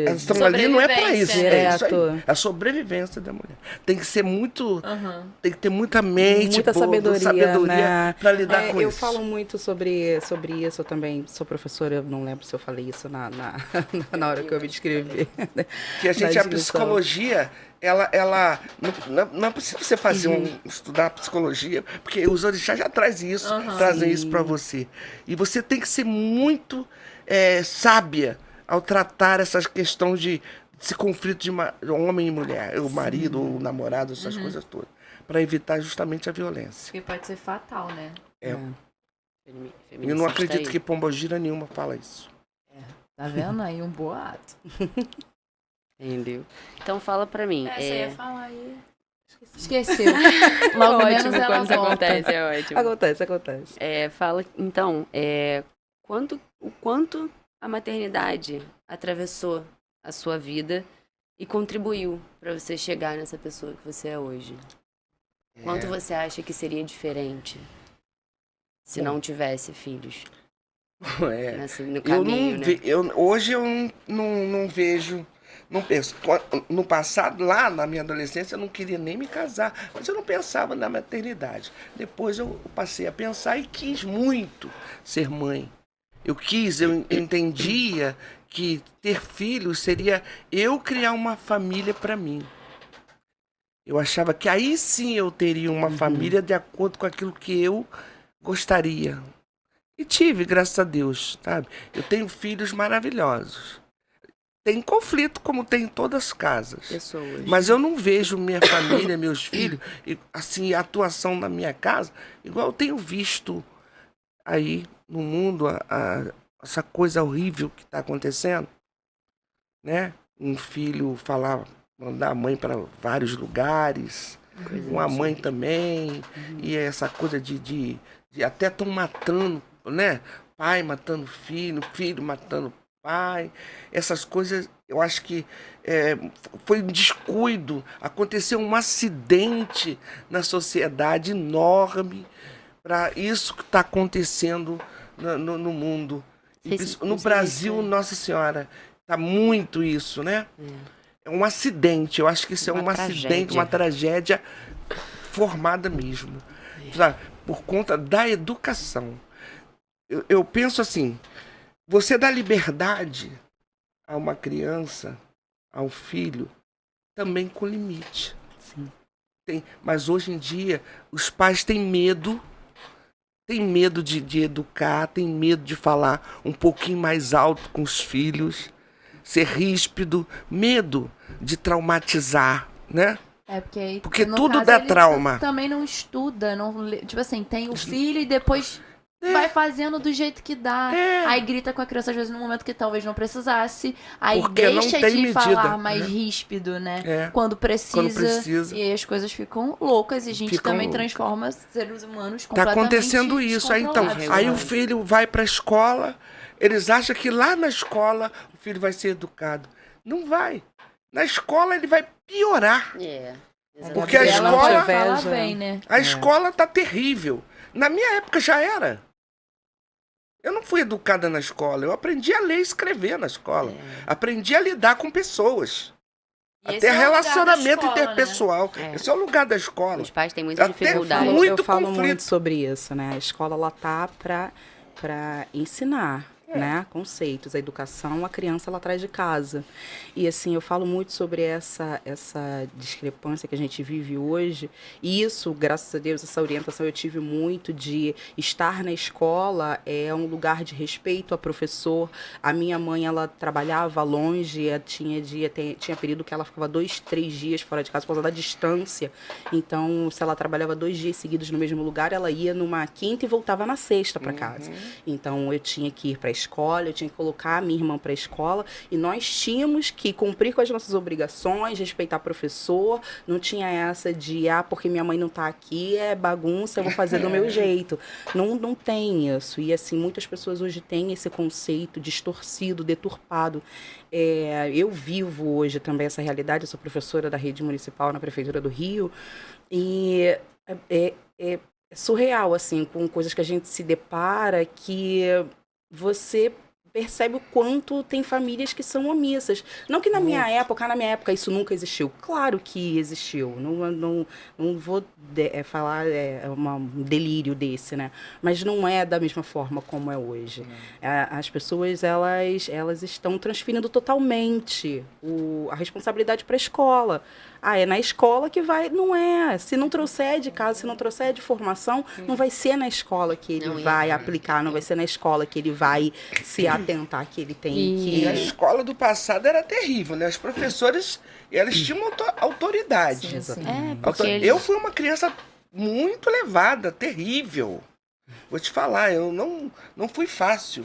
Então ali não é para isso. É isso aí. Direto. A sobrevivência da mulher. Tem que ser muito. Tem que ter muita mente, Muita sabedoria, né? para lidar com eu isso. falo muito sobre isso, eu também sou professora, eu não lembro se eu falei isso na hora que eu me inscrevi. Que a gente, na a psicologia, ela não é possível você fazer estudar psicologia, porque os orixás já trazem isso para você. E você tem que ser muito sábia ao tratar essas questões desse conflito de homem e mulher, o marido, o namorado, essas coisas todas, para evitar justamente a violência. Porque pode ser fatal, né? Eu não acredito que pombogira nenhuma fala isso. Tá vendo aí um boato? Entendeu? Então fala pra mim. Você ia falar aí. Esqueceu. Logo Ótimo menos ela quando isso volta. acontece, é ótimo. Acontece. Fala, então, o quanto a maternidade atravessou a sua vida e contribuiu pra você chegar nessa pessoa que você é hoje? Quanto você acha que seria diferente se não tivesse filhos? No caminho, né? Hoje eu não vejo, não penso. No passado, lá na minha adolescência, eu não queria nem me casar, mas eu não pensava na maternidade. Depois eu passei a pensar e quis muito ser mãe. Eu entendia que ter filhos seria eu criar uma família para mim. Eu achava que aí sim eu teria uma família de acordo com aquilo que eu gostaria. E tive, graças a Deus, sabe? Eu tenho filhos maravilhosos. Tem conflito, como tem em todas as casas. Pessoas. Mas eu não vejo minha família, meus filhos, assim, a atuação na minha casa, igual eu tenho visto aí no mundo, essa coisa horrível que está acontecendo, né? Um filho mandar a mãe para vários lugares, uma mãe também, e essa coisa de até estão matando, né? Pai matando filho, filho matando pai, essas coisas, eu acho que foi um descuido, aconteceu um acidente na sociedade enorme para isso que está acontecendo no mundo. No Brasil, Nossa Senhora, está muito isso, né? É um acidente, eu acho que isso é um acidente, uma tragédia formada mesmo, sabe? Por conta da educação. Eu penso assim, você dá liberdade a uma criança, a um filho, também com limite. Sim. Mas hoje em dia, os pais têm medo de educar, têm medo de falar um pouquinho mais alto com os filhos, ser ríspido, medo de traumatizar, né? Porque no tudo caso, dá ele trauma. Também não estuda, tipo assim, tem o filho e depois vai fazendo do jeito que dá. Aí grita com a criança, às vezes, no momento que talvez não precisasse. Aí Porque não deixa tem de medida, falar mais né? ríspido, né? Quando Quando precisa. precisa. E aí as coisas ficam loucas e a gente também transforma seres humanos Tá completamente acontecendo isso. Aí, então, aí o filho vai para a escola, eles acham que lá na escola o filho vai ser educado. Não vai. Na escola ele vai piorar. Porque a escola fala bem, né? A escola tá terrível. Na minha época já era. Eu não fui educada na escola, eu aprendi a ler e escrever na escola. Aprendi a lidar com pessoas. E Até relacionamento escola, interpessoal. Né? Esse é o lugar da escola. Os pais têm muita Até dificuldade. muito Eu falo conflito. muito sobre isso, né? A escola, ela tá para ensinar, né? Conceitos. A educação, a criança, ela traz de casa. E, assim, eu falo muito sobre essa discrepância que a gente vive hoje. E isso, graças a Deus, essa orientação eu tive muito de estar na escola é um lugar de respeito a professor. A minha mãe, ela trabalhava longe, tinha período que ela ficava 2, 3 dias fora de casa por causa da distância. Então, se ela trabalhava 2 dias seguidos no mesmo lugar, ela ia numa quinta e voltava na sexta para casa. Então, eu tinha que ir para a escola, eu tinha que colocar a minha irmã para a escola e nós tínhamos que cumprir com as nossas obrigações, respeitar professor. Não tinha essa de, porque minha mãe não tá aqui, é bagunça, eu vou fazer do meu jeito. Não tem isso. E, assim, muitas pessoas hoje têm esse conceito distorcido, deturpado. Eu vivo hoje também essa realidade, eu sou professora da rede municipal na Prefeitura do Rio, e é surreal, assim, com coisas que a gente se depara que você percebe o quanto tem famílias que são omissas. Não que na minha época isso nunca existiu. Claro que existiu. Não vou falar um delírio desse, né? Mas não é da mesma forma como é hoje. As pessoas, elas estão transferindo totalmente a responsabilidade para a escola. É na escola que vai... Não é. Se não trouxer de casa, se não trouxer de formação, não vai ser na escola que ele vai aplicar, não vai ser na escola que ele vai se atentar, que ele tem que... E a escola do passado era terrível, né? Os professores, eles tinham autoridade. Sim. Eu fui uma criança muito levada, terrível. Vou te falar, eu não fui fácil.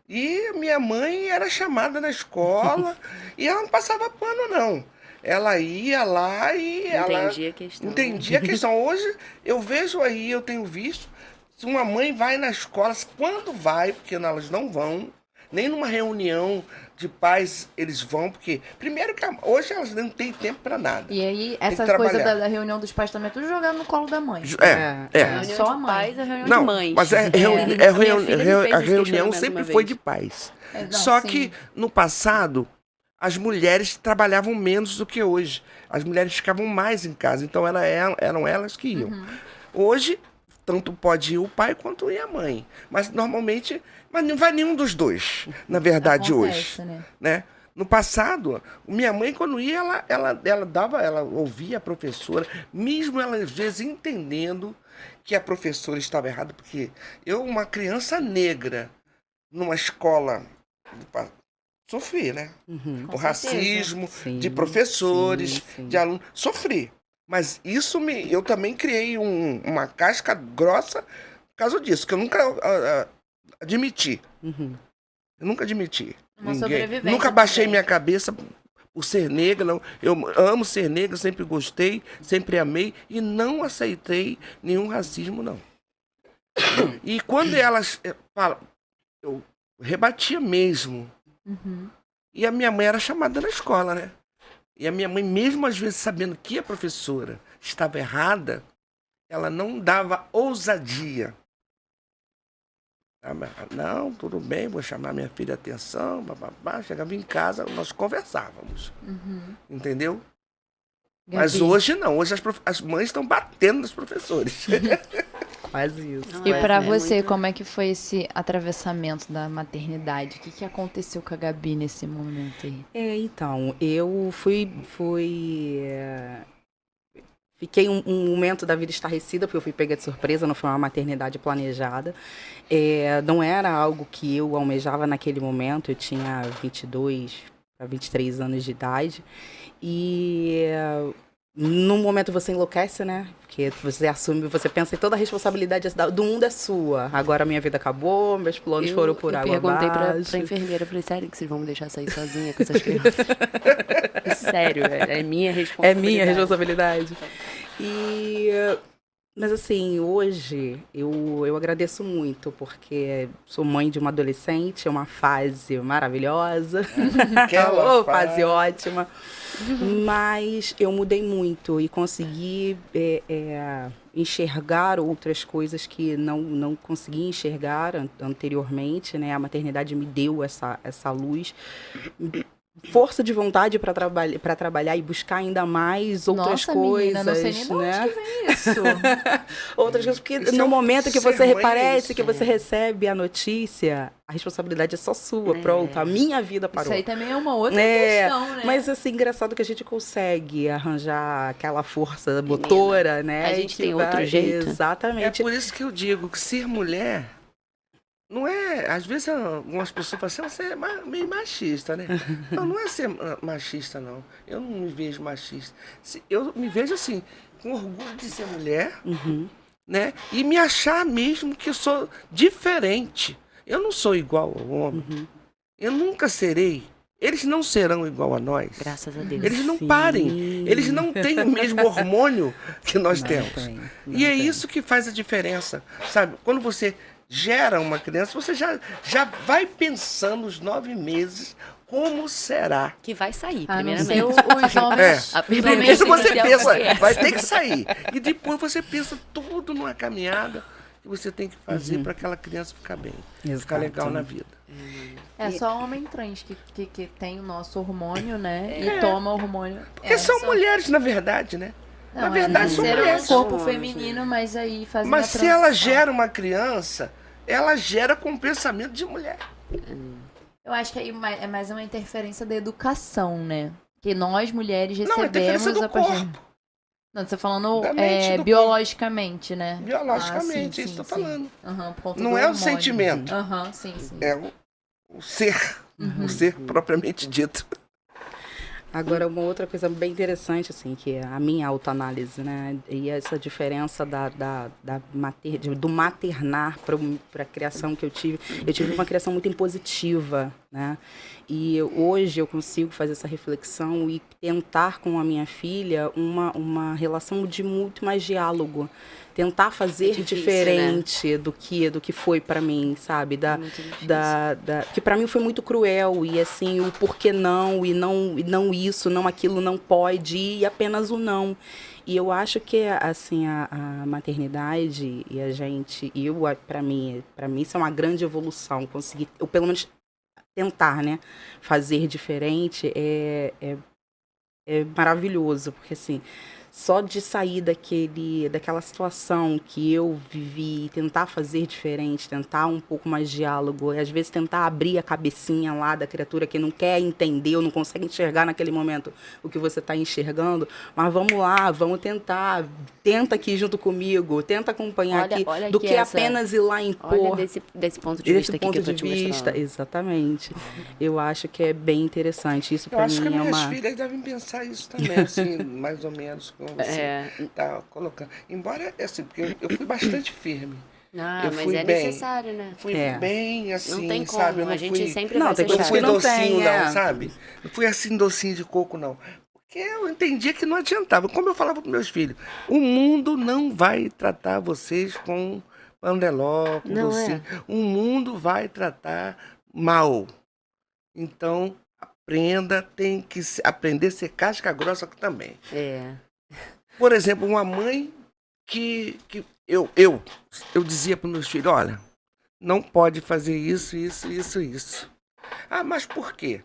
E minha mãe era chamada na escola e ela não passava pano, não. Ela ia lá e Entendia a questão. Entendia a questão. Hoje eu vejo aí, eu tenho visto, se uma mãe vai na escola, quando vai, porque elas não vão, nem numa reunião de pais eles vão, porque primeiro que hoje elas não têm tempo para nada. E aí, que essa coisa trabalhar. da reunião dos pais também é tudo jogado no colo da mãe. Reunião Só a de mãe. pais, a reunião Não, de mães. mas a Minha filha reunião me fez esse sempre questionamento foi uma de vez. pais. Não, Só sim. que no passado as mulheres trabalhavam menos do que hoje. As mulheres ficavam mais em casa, então eram elas que iam. Hoje, tanto pode ir o pai quanto ir a mãe. Mas normalmente, não vai nenhum dos dois, na verdade, Acontece, hoje. né? Né? No passado, minha mãe, quando ia, ela ouvia a professora, mesmo ela, às vezes, entendendo que a professora estava errada, porque eu, uma criança negra, numa escola, sofri, né? Uhum. O racismo Sim, de professores, sim. de alunos, sofri. Mas eu também criei uma casca grossa por causa disso, que eu nunca admiti. Uhum. Eu nunca admiti. Uma sobrevivência Nunca baixei também. minha cabeça por ser negra. Não. Eu amo ser negra, sempre gostei, sempre amei e não aceitei nenhum racismo, não. E quando elas falam, eu rebatia mesmo. E a minha mãe era chamada na escola, né? E a minha mãe, mesmo às vezes sabendo que a professora estava errada, ela não dava ousadia. Não, tudo bem, vou chamar minha filha a atenção, bababá. Chegava em casa, nós conversávamos. Entendeu? Mas Gabi. hoje não, hoje as mães estão batendo nos professores. Quase isso. Não, E é, pra é você, muito- como é que foi esse atravessamento da maternidade? O que aconteceu com a Gabi nesse momento aí? Então, eu fiquei um momento da vida estarrecida, porque eu fui pega de surpresa, não foi uma maternidade planejada. Não era algo que eu almejava naquele momento, eu tinha 22 para 23 anos de idade. E num momento você enlouquece, né? Porque você assume, você pensa em toda a responsabilidade do mundo é sua. Agora minha vida acabou, meus planos foram por água perguntei pra abaixo. enfermeira, falei, sério que vocês vão me deixar sair sozinha com essas crianças? Sério, é minha É responsabilidade. minha responsabilidade. E Mas assim, hoje eu agradeço muito, porque sou mãe de uma adolescente, é uma fase maravilhosa, Aquela fase ótima. Mas eu mudei muito e consegui enxergar outras coisas que não conseguia enxergar anteriormente, né? A maternidade me deu essa luz. Força de vontade para trabalhar e buscar ainda mais outras Nossa, coisas, menina, não sei nem de né? onde que vem isso. Outras coisas, porque Isso no momento que você ser mãe é parece isso. que você recebe a notícia, a responsabilidade é só sua, pronto, a minha vida parou. Isso aí também é uma outra É, questão, né? mas assim, engraçado que a gente consegue arranjar aquela força motora, né? a e gente que tem outro jeito. É Exatamente. por isso que eu digo que ser mulher não é. Às vezes algumas pessoas falam assim, você é meio machista, né? Não é ser machista, não. Eu não me vejo machista. Eu me vejo assim, com orgulho de ser mulher, né? E me achar mesmo que eu sou diferente. Eu não sou igual ao homem. Eu nunca serei. Eles não serão igual a nós. Graças a Deus. Eles não Sim. parem. Eles não têm o mesmo hormônio que nós temos. Não E é tem. isso que faz a diferença, sabe? Quando você gera uma criança, você já vai pensando os 9 meses como será. Que vai sair, A não primeiramente. ser os homens. A os primeira homens Primeiro você que pensa, querem. vai ter que sair. E depois você pensa tudo numa caminhada que você tem que fazer para aquela criança ficar bem, ficar legal na vida. É só homem trans que tem o nosso hormônio, né? E toma o hormônio. Porque são mulheres, na verdade, né? Na verdade, são nasceram mulheres. um corpo São feminino, mas aí fazem Mas a se ela transição. gera uma criança, ela gera com pensamento de mulher. Eu acho que aí é mais uma interferência da educação, né? Que nós, mulheres, Não, é recebemos diferença do a partir... corpo, Não, você tá falando Da mente, do biologicamente, né? biologicamente, Ah, isso que eu tô sim. falando. Aham, por conta Não do é o hormônio. sentimento. Aham, sim, sim. É o ser, o ser propriamente dito. Agora, uma outra coisa bem interessante, assim, que é a minha autoanálise, né? E essa diferença do maternar para a criação que eu tive. Eu tive uma criação muito impositiva, né? E hoje eu consigo fazer essa reflexão e tentar com a minha filha uma relação de muito mais diálogo. Tentar fazer difícil, diferente do que foi para mim, sabe? Muito difícil. Que para mim foi muito cruel e assim o porquê não e não isso, não aquilo, não pode e apenas o não. E eu acho que assim a maternidade e a gente, para mim isso é uma grande evolução, conseguir, eu pelo menos tentar, né, fazer diferente é maravilhoso, porque assim só de sair daquela situação que eu vivi e tentar fazer diferente, tentar um pouco mais diálogo, e às vezes tentar abrir a cabecinha lá da criatura que não quer entender ou não consegue enxergar naquele momento o que você está enxergando, mas vamos lá, vamos tentar, tenta aqui junto comigo, tenta acompanhar Olha do aqui que essa- apenas ir lá impor. Olha desse ponto de vista Desse aqui ponto que eu tô de te mostrando. vista, exatamente. Eu acho que é bem interessante. Isso Eu para acho que mim é minhas uma... filhas devem pensar isso também, assim, mais ou menos, como você tá colocando. Embora, assim, porque eu fui bastante firme. Ah, Eu mas fui é bem. necessário, né? Fui É. bem, assim, Não tem como, sabe? Eu a não gente fui, sempre Não, vai tem ser não coisa fui que não docinho, tem, não, sabe? Não fui assim, docinho de coco, não. Porque eu entendia que não adiantava. Como eu falava para meus filhos, o mundo não vai tratar vocês com pandeló, com Não docinho. O mundo vai tratar mal. Então, tem que aprender a ser casca grossa também. É. Por exemplo, uma mãe que eu dizia para meus filhos, olha, não pode fazer isso, isso, isso, isso. Ah, mas por quê?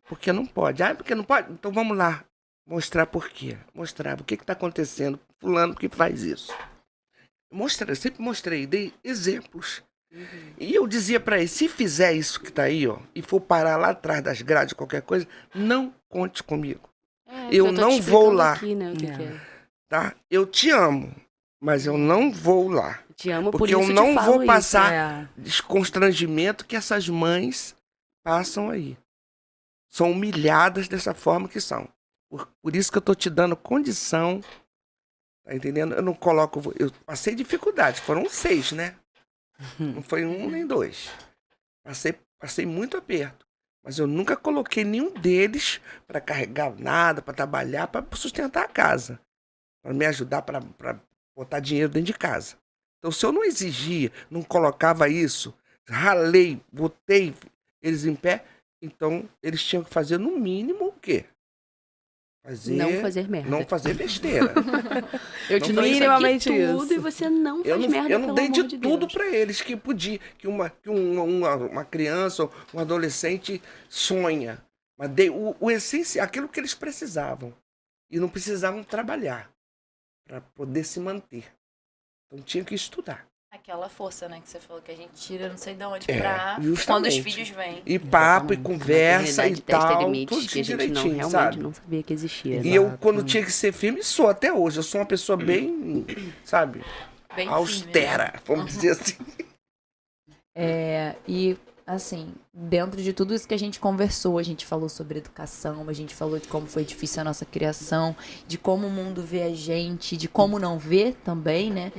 Porque não pode. Ah, porque não pode? Então vamos lá mostrar por quê. Mostrava o que está acontecendo, fulano que faz isso. Eu sempre mostrei, dei exemplos. E eu dizia para eles, se fizer isso que está aí, ó, e for parar lá atrás das grades, qualquer coisa, não conte comigo, Eu tô não te vou explicando lá. Aqui, né, o que É. que é. tá? Eu te amo, mas eu não vou lá. Te amo, por Porque isso eu te não falo vou isso. passar É. desconstrangimento que essas mães passam aí. São humilhadas dessa forma que são. Por isso que eu tô te dando condição, tá entendendo? Eu não coloco... Eu passei dificuldade, foram 6, né? Não foi 1 nem 2. Passei muito aperto. Mas eu nunca coloquei nenhum deles para carregar nada, para trabalhar, para sustentar a casa. Para me ajudar, para botar dinheiro dentro de casa. Então, se eu não exigia, não colocava isso, ralei, botei eles em pé, então eles tinham que fazer no mínimo o quê? Não fazer merda. Não fazer besteira. Eu te dou minimamente isso aqui tudo isso. e você não faz merda, eu não dei pelo de amor tudo Deus. pra eles que podia, que uma criança ou um adolescente sonha. Mas dei o essencial, aquilo que eles precisavam. E não precisavam trabalhar para poder se manter. Então tinha que estudar. Aquela força, né, que você falou que a gente tira não sei de onde É, pra justamente. quando os filhos vêm. E papo, e Exatamente. conversa e Maternidade testa tal, limites tudo que a gente não, direitinho, realmente sabe? não sabia que existia. E eu, Exato. quando tinha que ser firme, sou até hoje. Eu sou uma pessoa bem, sabe, Bem austera, vamos dizer assim. E, assim, dentro de tudo isso que a gente conversou, a gente falou sobre educação, a gente falou de como foi difícil a nossa criação, de como o mundo vê a gente, de como não vê também, né?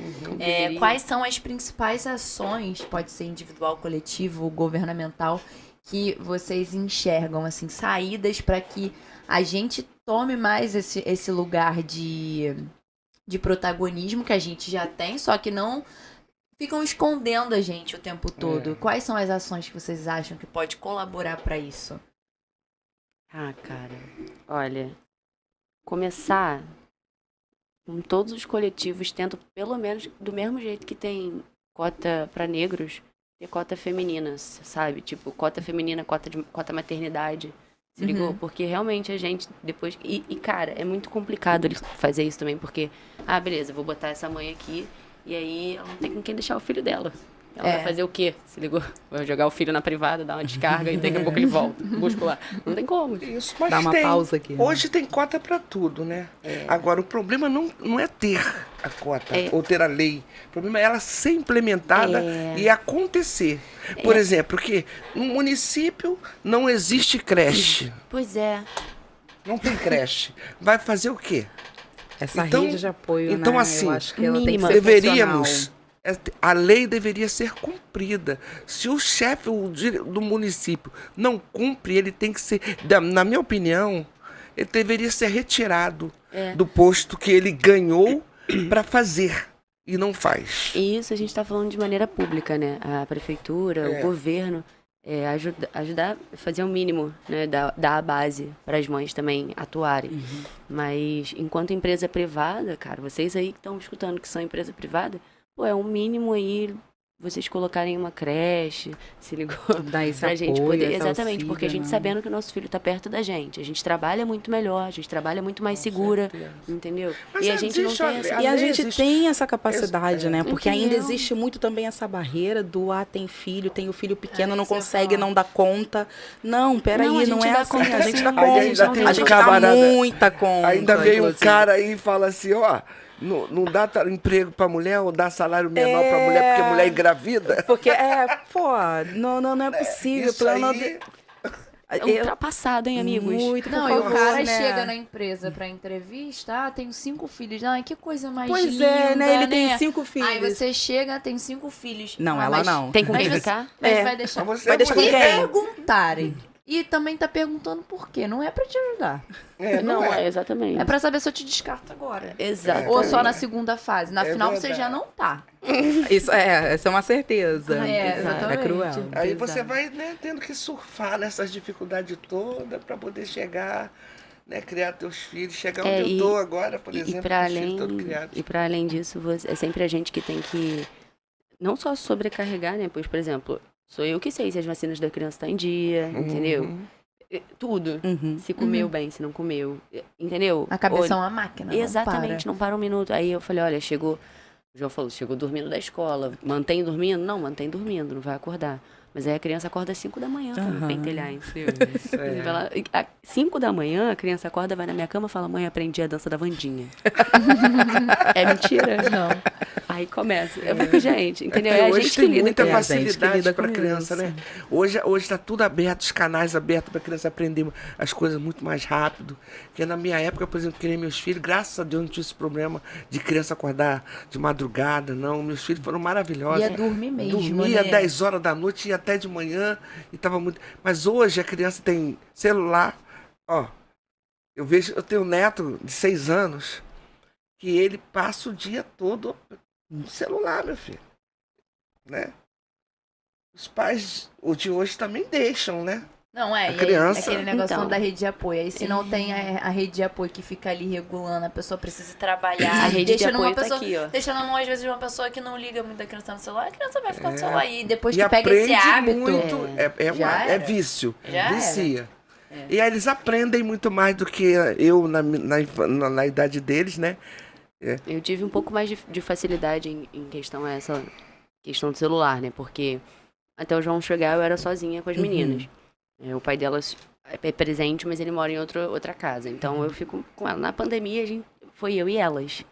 Quais são as principais ações, pode ser individual, coletivo, governamental, que vocês enxergam, assim, saídas para que a gente tome mais esse lugar de protagonismo que a gente já tem, só que não ficam escondendo a gente o tempo todo. Quais são as ações que vocês acham que pode colaborar para isso? Ah, cara, olha, começar com todos os coletivos tendo, pelo menos, do mesmo jeito que tem cota para negros, ter cota feminina, sabe? Tipo, cota feminina, cota maternidade. Se ligou? Porque realmente a gente depois... E, cara, é muito complicado ele fazer isso também, porque... Ah, beleza, vou botar essa mãe aqui, e aí ela não tem com quem deixar o filho dela. Ela vai fazer o quê? Se ligou? Vai jogar o filho na privada, dar uma descarga e daqui a pouco ele volta. Busco lá. Não tem como. Isso, mas Dá uma pausa aqui, né? Hoje tem cota para tudo, né? Agora, o problema não é ter a cota ou ter a lei. O problema é ela ser implementada e acontecer. Por exemplo, que no município não existe creche. Pois é. Não tem creche. Vai fazer o quê? Essa Então- rede de apoio, então, né? assim, Eu acho que ela tem que mínima. ser Deveríamos. funcional. A lei deveria ser cumprida. Se o chefe do município não cumpre, ele tem que ser, na minha opinião, ele deveria ser retirado do posto que ele ganhou para fazer e não faz. E isso a gente está falando de maneira pública, né? A prefeitura, o governo, ajudar a fazer o mínimo, né? Dar a base para as mães também atuarem. Mas enquanto empresa privada, cara, vocês aí que estão escutando que são empresa privada, pô, é um mínimo aí vocês colocarem uma creche, se ligou? Dar esse Pra gente apoio, poder. esse Exatamente, auxílio, porque a gente né? sabendo que o nosso filho tá perto da gente. A gente trabalha muito melhor, a gente trabalha muito mais segura, certeza. entendeu? Mas E a gente não existe, tem essa. olha, E a lei gente existe. tem essa capacidade, né? Porque ainda Entendeu? existe muito também essa barreira do tem filho, tem o filho pequeno, não isso eu ia consegue, falar. não dá conta. Não, peraí, Não, a não, gente é dá assim. conta A gente sim. dá Aí conta. ainda tem A um gente camarada- dá muita conta. Ainda veio um inclusive. cara aí e fala assim, ó, não dá emprego pra mulher ou dá salário menor pra mulher porque mulher engravida? Porque, não é possível. Isso plano aí, É ultrapassado, hein, amigos? Muito, por Não, e o favor, cara né? chega na empresa pra entrevista, tenho 5 filhos. Ai, que coisa mais Pois linda, é, né? Ele né? tem 5 filhos. Aí você chega, tem 5 filhos. Não, ela mas não. Tem com Mas quem você- ficar? Mas vai deixar. Mas você Vai deixar com Se quem? perguntarem. E também tá perguntando por quê. Não é pra te ajudar. Não, exatamente. É pra saber se eu te descarto agora. Exato. Ou só na segunda fase. Na É final você verdade. já não tá. Essa é uma certeza. Exatamente. É cruel. Aí você vai, né, tendo que surfar nessas dificuldades todas para poder chegar, né, criar teus filhos, chegar onde eu tô agora, por exemplo, e para com os filhos além todos criados. e para além disso, é sempre a gente que tem que não só sobrecarregar, né? Pois, por exemplo, sou eu que sei se as vacinas da criança estão em dia, entendeu? Tudo. Uhum. Se comeu bem, se não comeu, entendeu? A cabeça é Olha, uma máquina. exatamente, não para um minuto. Aí eu falei, olha, chegou, o João falou, chegou dormindo da escola, mantém dormindo? Não, mantém dormindo, não vai acordar. Mas aí a criança acorda às 5 da manhã pra me pentelhar, entendeu? Às 5 da manhã, a criança acorda, vai na minha cama e fala, mãe, aprendi a dança da Wandinha. É mentira? Não. Aí começa. Eu fico, gente, entendeu? Porque É a hoje gente que tem lida muita com isso. facilidade lida para com criança, isso. né? Hoje tá tudo aberto, os canais abertos para criança aprender as coisas muito mais rápido. Porque na minha época, por exemplo, criei meus filhos, graças a Deus não tinha esse problema de criança acordar de madrugada, não. Meus filhos foram maravilhosos. Ia dormir mesmo, Dormia né? 10 horas da noite e até de manhã e tava muito. Mas hoje a criança tem celular, ó. Eu tenho um neto de 6 anos que ele passa o dia todo no celular, meu filho. Né? Os pais de hoje também deixam, né? Não, A criança... aquele negócio Então. da rede de apoio. Aí se não tem a rede de apoio que fica ali regulando, a pessoa precisa trabalhar. A rede de deixa apoio numa tá pessoa, aqui, ó. deixa na mão, às vezes, de uma pessoa que não liga muito da criança no celular, a criança vai ficar no É. celular. E depois E que pega esse aprende hábito. muito, Já é era. vício, Já vicia. É. E aí eles aprendem muito mais do que eu na idade deles, né? Eu tive um pouco mais de facilidade em questão a essa questão do celular, né? Porque até o João chegar eu era sozinha com as meninas. O pai delas é presente, mas ele mora em outra casa. Então eu fico com ela. Na pandemia foi eu e elas.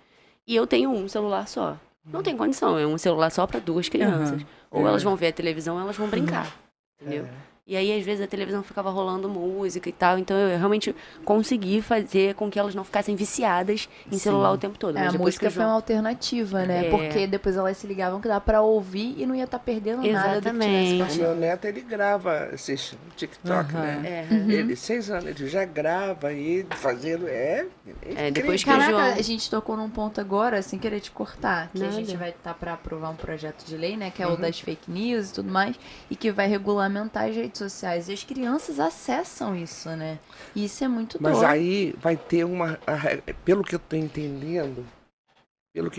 E eu tenho um celular só. Não tem condição, é um celular só para 2 crianças. Ou elas vão ver a televisão ou elas vão brincar. Entendeu? E aí, às vezes, a televisão ficava rolando música e tal. Então, eu realmente consegui fazer com que elas não ficassem viciadas em celular o tempo todo. A Mas depois que música o foi uma João... alternativa, né? É. Porque depois elas se ligavam que dá pra ouvir e não ia estar perdendo nada do que tivesse Exatamente. O passado. meu neto, ele grava esses TikTok, né? Ele, 6 anos, ele já grava e fazendo... depois que Caraca, o João... a gente tocou num ponto agora, sem querer te cortar, que a Nada. gente vai estar pra aprovar um projeto de lei, né? Que é o das fake news e tudo mais, e que vai regulamentar as redes sociais. E as crianças acessam isso, né? E isso é muito Mas doido. aí vai ter pelo que eu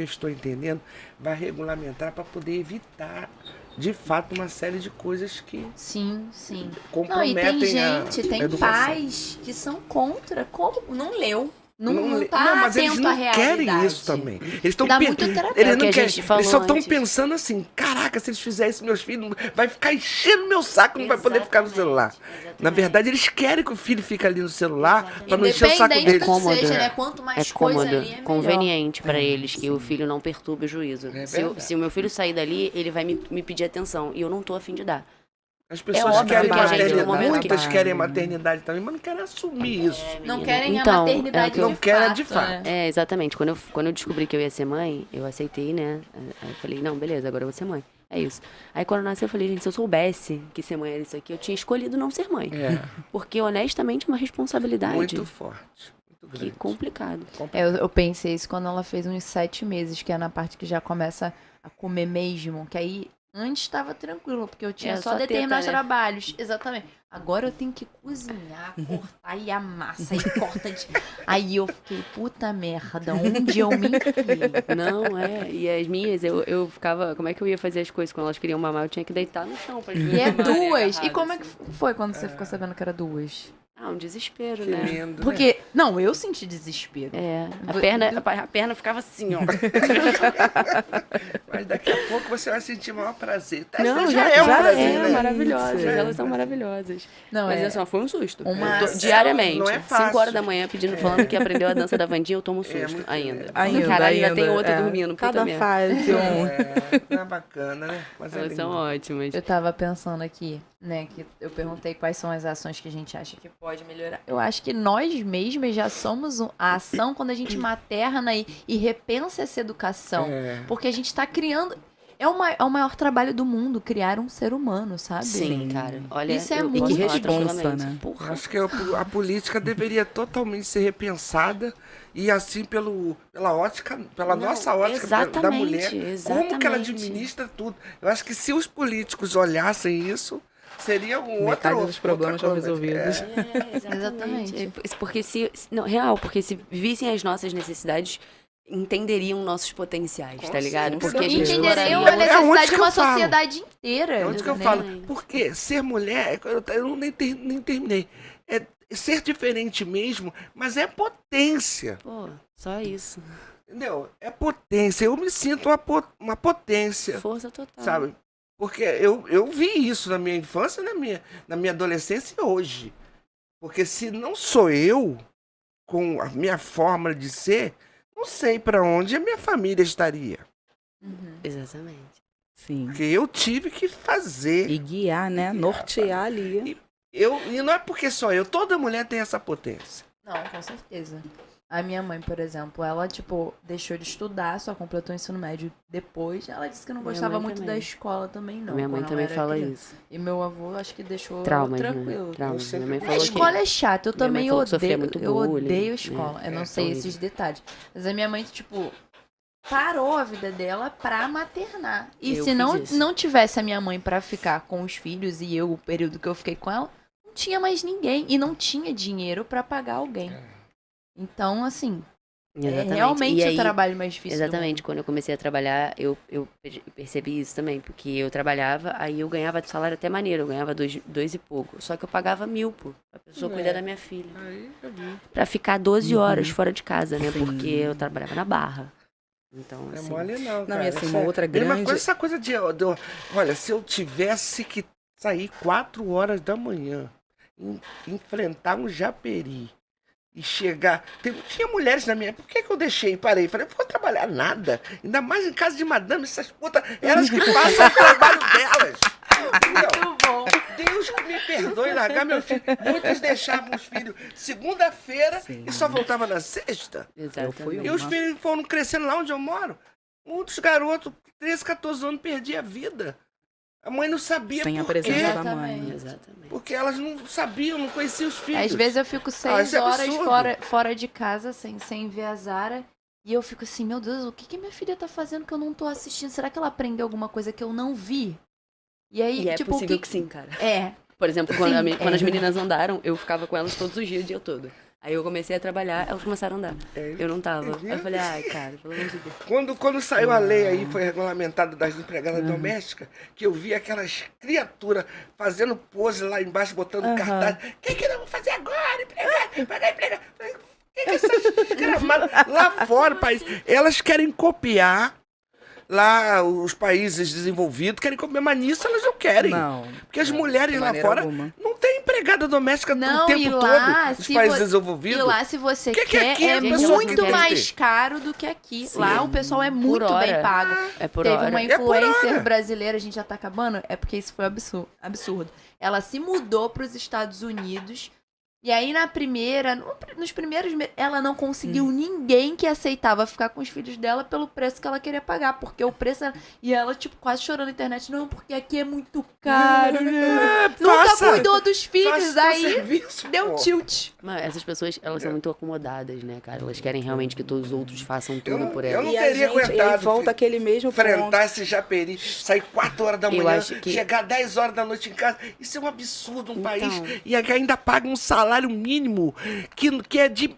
estou entendendo, vai regulamentar para poder evitar, de fato, uma série de coisas que Sim, sim. Não, e comprometem tem gente, a tem educação. pais que são contra. Como? Não leu. Não lê- tá mas eles atento à não realidade. querem isso também. Eles estão Dá muito terapia. eles É o que não a querem, gente falou eles só estão antes. pensando assim, caraca, se eles fizerem isso, meus filhos vai ficar enchendo meu saco, não vai poder ficar no celular. Na verdade, eles querem que o filho fique ali no celular para não encher o saco Independente dele. do que Cômodo. seja, né? Quanto mais É coisa cômodo, ali, é melhor. conveniente pra eles que o filho não perturbe o juízo. É Se verdade. o meu filho sair dali, ele vai me pedir atenção. E eu não tô afim de dar. As pessoas óbvio querem que a gente, no maternidade, momento muitas que- querem maternidade também, mas não querem assumir isso. Não menina. querem Então, a maternidade é o Não querem de fato. né? É, exatamente. Quando eu descobri que eu ia ser mãe, eu aceitei, né? Aí eu falei, não, beleza, agora eu vou ser mãe. É isso. Aí quando eu nasci, eu falei, gente, se eu soubesse que ser mãe era isso aqui, eu tinha escolhido não ser mãe. É, Porque, honestamente, é uma responsabilidade. muito forte. Muito Que grande. complicado. Eu pensei isso quando ela fez uns 7 meses, que é na parte que já começa a comer mesmo, que aí antes estava tranquilo, porque eu tinha É, só só determinados teta, né? trabalhos. Exatamente. Agora eu tenho que cozinhar, cortar e amassa e corta de... Aí eu fiquei, puta merda, onde eu me enfiei? Não, E as minhas, eu ficava. Como é que eu ia fazer as coisas quando elas queriam mamar? Eu tinha que deitar no chão pra E é mamarem duas. E agarradas, como é que assim. foi quando você ficou sabendo que era duas? Ah, um desespero, Que né? lindo, né? Porque, não, eu senti desespero. É, Vo- a perna ficava assim, ó. Mas daqui a pouco você vai sentir o maior prazer. Tá, Não, isso já é um prazer, é né? maravilhosas. É. Elas são maravilhosas. Não, Mas é... assim, ó, foi um susto. Uma Eu tô- ação diariamente. não é fácil. 5 horas da manhã falando que aprendeu a dança da Vandinha, eu tomo susto muito- ainda. Ainda, Caralho, ainda tem ainda, outra é. dormindo. Puta Cada merda. fase um. É bacana, né? Mas é Elas lindo. são ótimas. Eu tava pensando aqui, né, que eu perguntei quais são as ações que a gente acha que pode melhorar. Eu acho que nós mesmas já somos a ação quando a gente materna e repensa essa educação. É. Porque a gente tá criando... É o maior trabalho do mundo, criar um ser humano, sabe? Sim, cara. Olha, Isso é eu muito posso falar responsa, tranquilamente. né? Porra. Acho que a política deveria totalmente ser repensada e assim pela ótica, pela Não, nossa ótica da mulher, como que ela exatamente. administra tudo. Eu acho que se os políticos olhassem isso, seria um Metade outro dos problemas outra estão coisa. resolvidos. Exatamente. Porque não, real, porque se vissem as nossas necessidades, entenderiam nossos potenciais, Com tá ligado? certeza. Porque a gente Entenderiam moraria- a necessidade onde de que uma eu falo? sociedade inteira. É onde que eu Exatamente. falo. Porque ser mulher, eu não nem terminei. É ser diferente mesmo, mas é potência. Pô, só isso. Entendeu? É potência. Eu me sinto uma potência. Força total. Sabe? Porque eu vi isso na minha infância, na minha adolescência e hoje. Porque se não sou eu, com a minha forma de ser, não sei para onde a minha família estaria. Exatamente. Sim. Porque eu tive que fazer. E guiar, né? Nortear ali. E não é porque só eu, toda mulher tem essa potência. Não, com certeza. A minha mãe, por exemplo, ela, tipo, deixou de estudar, só completou o ensino médio depois. Ela disse que não Minha gostava mãe muito também. da escola também, não. Minha mãe quando também ela era fala criança. isso. E meu avô, acho que deixou Traumas, tranquilo. né? Traumas. sempre Minha mãe gostei. A falou escola que... é chata, eu Minha mãe também falou que sofria odeio, muito eu bullying, odeio escola. né? Eu não É sei horrível. esses detalhes. Mas a minha mãe, tipo, parou a vida dela pra maternar. E Eu se não, fiz isso. não tivesse a minha mãe pra ficar com os filhos e eu, o período que eu fiquei com ela, não tinha mais ninguém. E não tinha dinheiro pra pagar alguém. Então, assim, é Exatamente. realmente E o aí, trabalho mais difícil do exatamente, mundo. quando eu comecei a trabalhar, eu percebi isso também, porque eu trabalhava, aí eu ganhava de salário até maneiro, eu ganhava dois e pouco, só que eu pagava 1.000, pô, pra pessoa cuidar da minha filha, Aí eu vi. pra ficar 12 horas fora de casa, né, Sim. porque eu trabalhava na Barra, então, Não é assim, mole não, Não, cara. e assim, Essa- uma outra mesma grande... coisa, essa coisa de... Olha, se eu tivesse que sair 4 horas da manhã, enfrentar um japeri e chegar... Tinha mulheres na minha... Por que eu deixei? Parei. Falei, não vou trabalhar nada. Ainda mais em casa de madame, essas putas, elas que façam o trabalho delas. Entendeu? Muito bom. Deus que me perdoe largar meu filho. Muitas deixavam os filhos segunda-feira Sim. e só voltava na sexta. exatamente. E os filhos foram crescendo lá onde eu moro. Muitos garotos, 13, 14 anos, perdiam a vida. A mãe não sabia Sem a por quê. presença da mãe. Exatamente. Exatamente. Porque elas não sabiam, não conheciam os filhos. Às vezes eu fico 6 isso é horas absurdo. fora de casa, sem ver a Zara. E eu fico assim, meu Deus, o que minha filha tá fazendo que eu não tô assistindo? Será que ela aprendeu alguma coisa que eu não vi? E aí, E é tipo, possível o que sim, cara. É, Por exemplo, Sim, quando as meninas andaram, eu ficava com elas todos os dias, o dia todo. Aí eu comecei a trabalhar, elas começaram a andar. Eu não tava. Aí eu falei, ai, cara, pelo amor de Deus. Quando saiu a lei aí, foi regulamentado das empregadas domésticas, que eu vi aquelas criaturas fazendo pose lá embaixo, botando cartaz. O que nós vamos fazer agora? Empregado. Que essas gramadas lá fora, país, elas querem copiar lá os países desenvolvidos, querem copiar, mas nisso elas não querem. Não. Porque as não, mulheres de lá maneira fora alguma. não tem empregada doméstica Não, o tempo e lá, todo nos se países vo- desenvolvidos. e lá se você Que quer, aqui a é pessoa muito quer mais caro do que aqui. Sim. Lá o pessoal é muito hora. bem pago. É por Teve hora. uma É por influencer hora. brasileira, a gente já tá acabando, é porque isso foi absurdo. Ela se mudou pros Estados Unidos. E aí nos primeiros meses, ela não conseguiu ninguém que aceitava ficar com os filhos dela pelo preço que ela queria pagar. Porque o preço era... E ela, tipo, quase chorando na internet. Não, porque aqui é muito caro. Nunca faça- cuidou dos filhos. Faça teu Aí serviço, deu pô. tilt. Mas essas pessoas, elas são muito acomodadas, né, cara? Elas querem realmente que todos os outros façam tudo não- por eu elas. não E a teria gente, e aí aguentado, volta filho. aquele mesmo ponto. Enfrentar esse japeri, sair 4 horas da Eu manhã, acho que- chegar 10 horas da noite em casa. Isso é um absurdo, um Então. país. E ainda paga um salário mínimo. Que é de.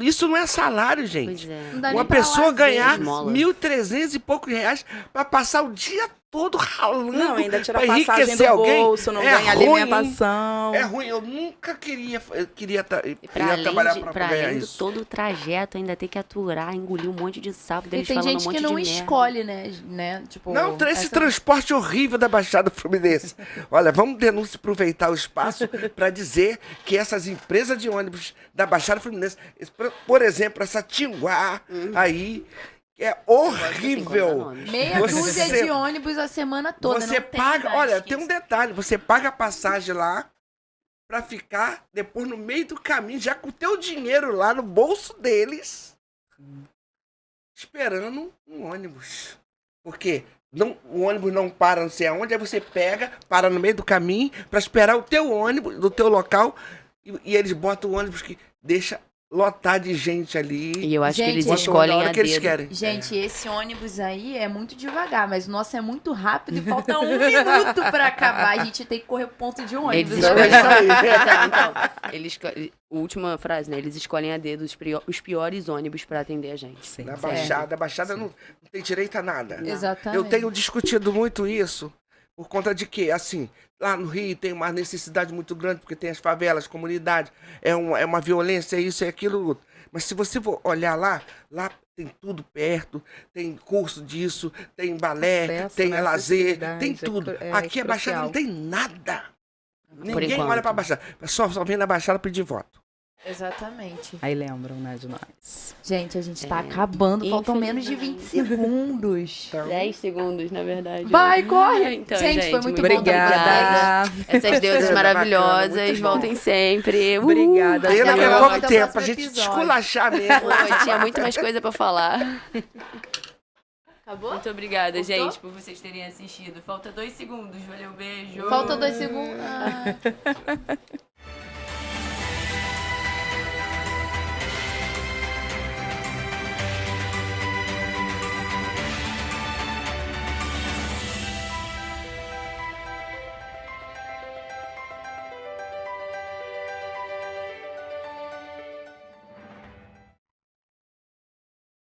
Isso não é salário, gente. Pois é. Não dá Uma nem pra pessoa lazer. ganhar Esmola. 1.300 e poucos reais pra passar o dia todo ralando. Não, ainda tira pra a passagem enriquecer do alguém. bolso, não É ganha ruim. alimentação. É ruim. Eu nunca queria E pra além, trabalhar de, pra pra ganhar além de isso. todo o trajeto, ainda ter que aturar, engolir um monte de sapo E deles tem falando gente um monte que não de merda. escolhe, né? Tipo, Não, esse essa- transporte horrível da Baixada Fluminense. Olha, vamos aproveitar o espaço para dizer que essas empresas de ônibus da Baixada Fluminense, por exemplo, essa Tinguá aí, é horrível. Meia Você- dúzia de ônibus a semana toda. Você não tem paga, mais olha, que tem um isso. detalhe, você paga a passagem lá para ficar depois no meio do caminho, já com o teu dinheiro lá no bolso deles, esperando um ônibus. Porque o ônibus não para não sei aonde, aí você pega, para no meio do caminho para esperar o teu ônibus, do teu local, e eles botam o ônibus que deixa lotar de gente ali. E eu acho Gente, que eles botam escolhem na hora a que eles dedo. querem. Gente, esse ônibus aí é muito devagar, mas o nosso é muito rápido e falta 1 minuto pra acabar. A gente tem que correr pro ponto de ônibus. Eles Não, é isso aí. Então, última frase, né? Eles escolhem a dedo os piores ônibus pra atender a gente. Sim. Na Baixada, a Baixada não tem direito a nada. Exatamente. Eu tenho discutido muito isso, por conta de que, assim, lá no Rio tem uma necessidade muito grande, porque tem as favelas, comunidades, é uma violência, isso e aquilo, outro. Mas se você for olhar lá tem tudo perto, tem curso disso, tem balé, Acesso, tem né, lazer, acessibilidade, tem tudo. é Aqui a Baixada crucial. não tem nada. Por Ninguém enquanto. olha pra Baixada. Só vem na Baixada pedir voto. Exatamente. Aí lembram, né, de nós. Gente, a gente tá acabando. Faltam menos de 20 segundos. 10 segundos, na verdade. Vai, corre! Então, Gente, foi muito bom Obrigada. Essas deusas Bacana, maravilhosas, muito bom. voltem sempre. Obrigada. Pena que é Até pouco o tempo, a próximo gente episódio. esculachar mesmo. Pô, tinha muito mais coisa pra falar. Acabou? Muito obrigada, Voltou? gente, por vocês terem assistido. Falta 2 segundos. Valeu, beijo. Falta 2 segundos. Ah.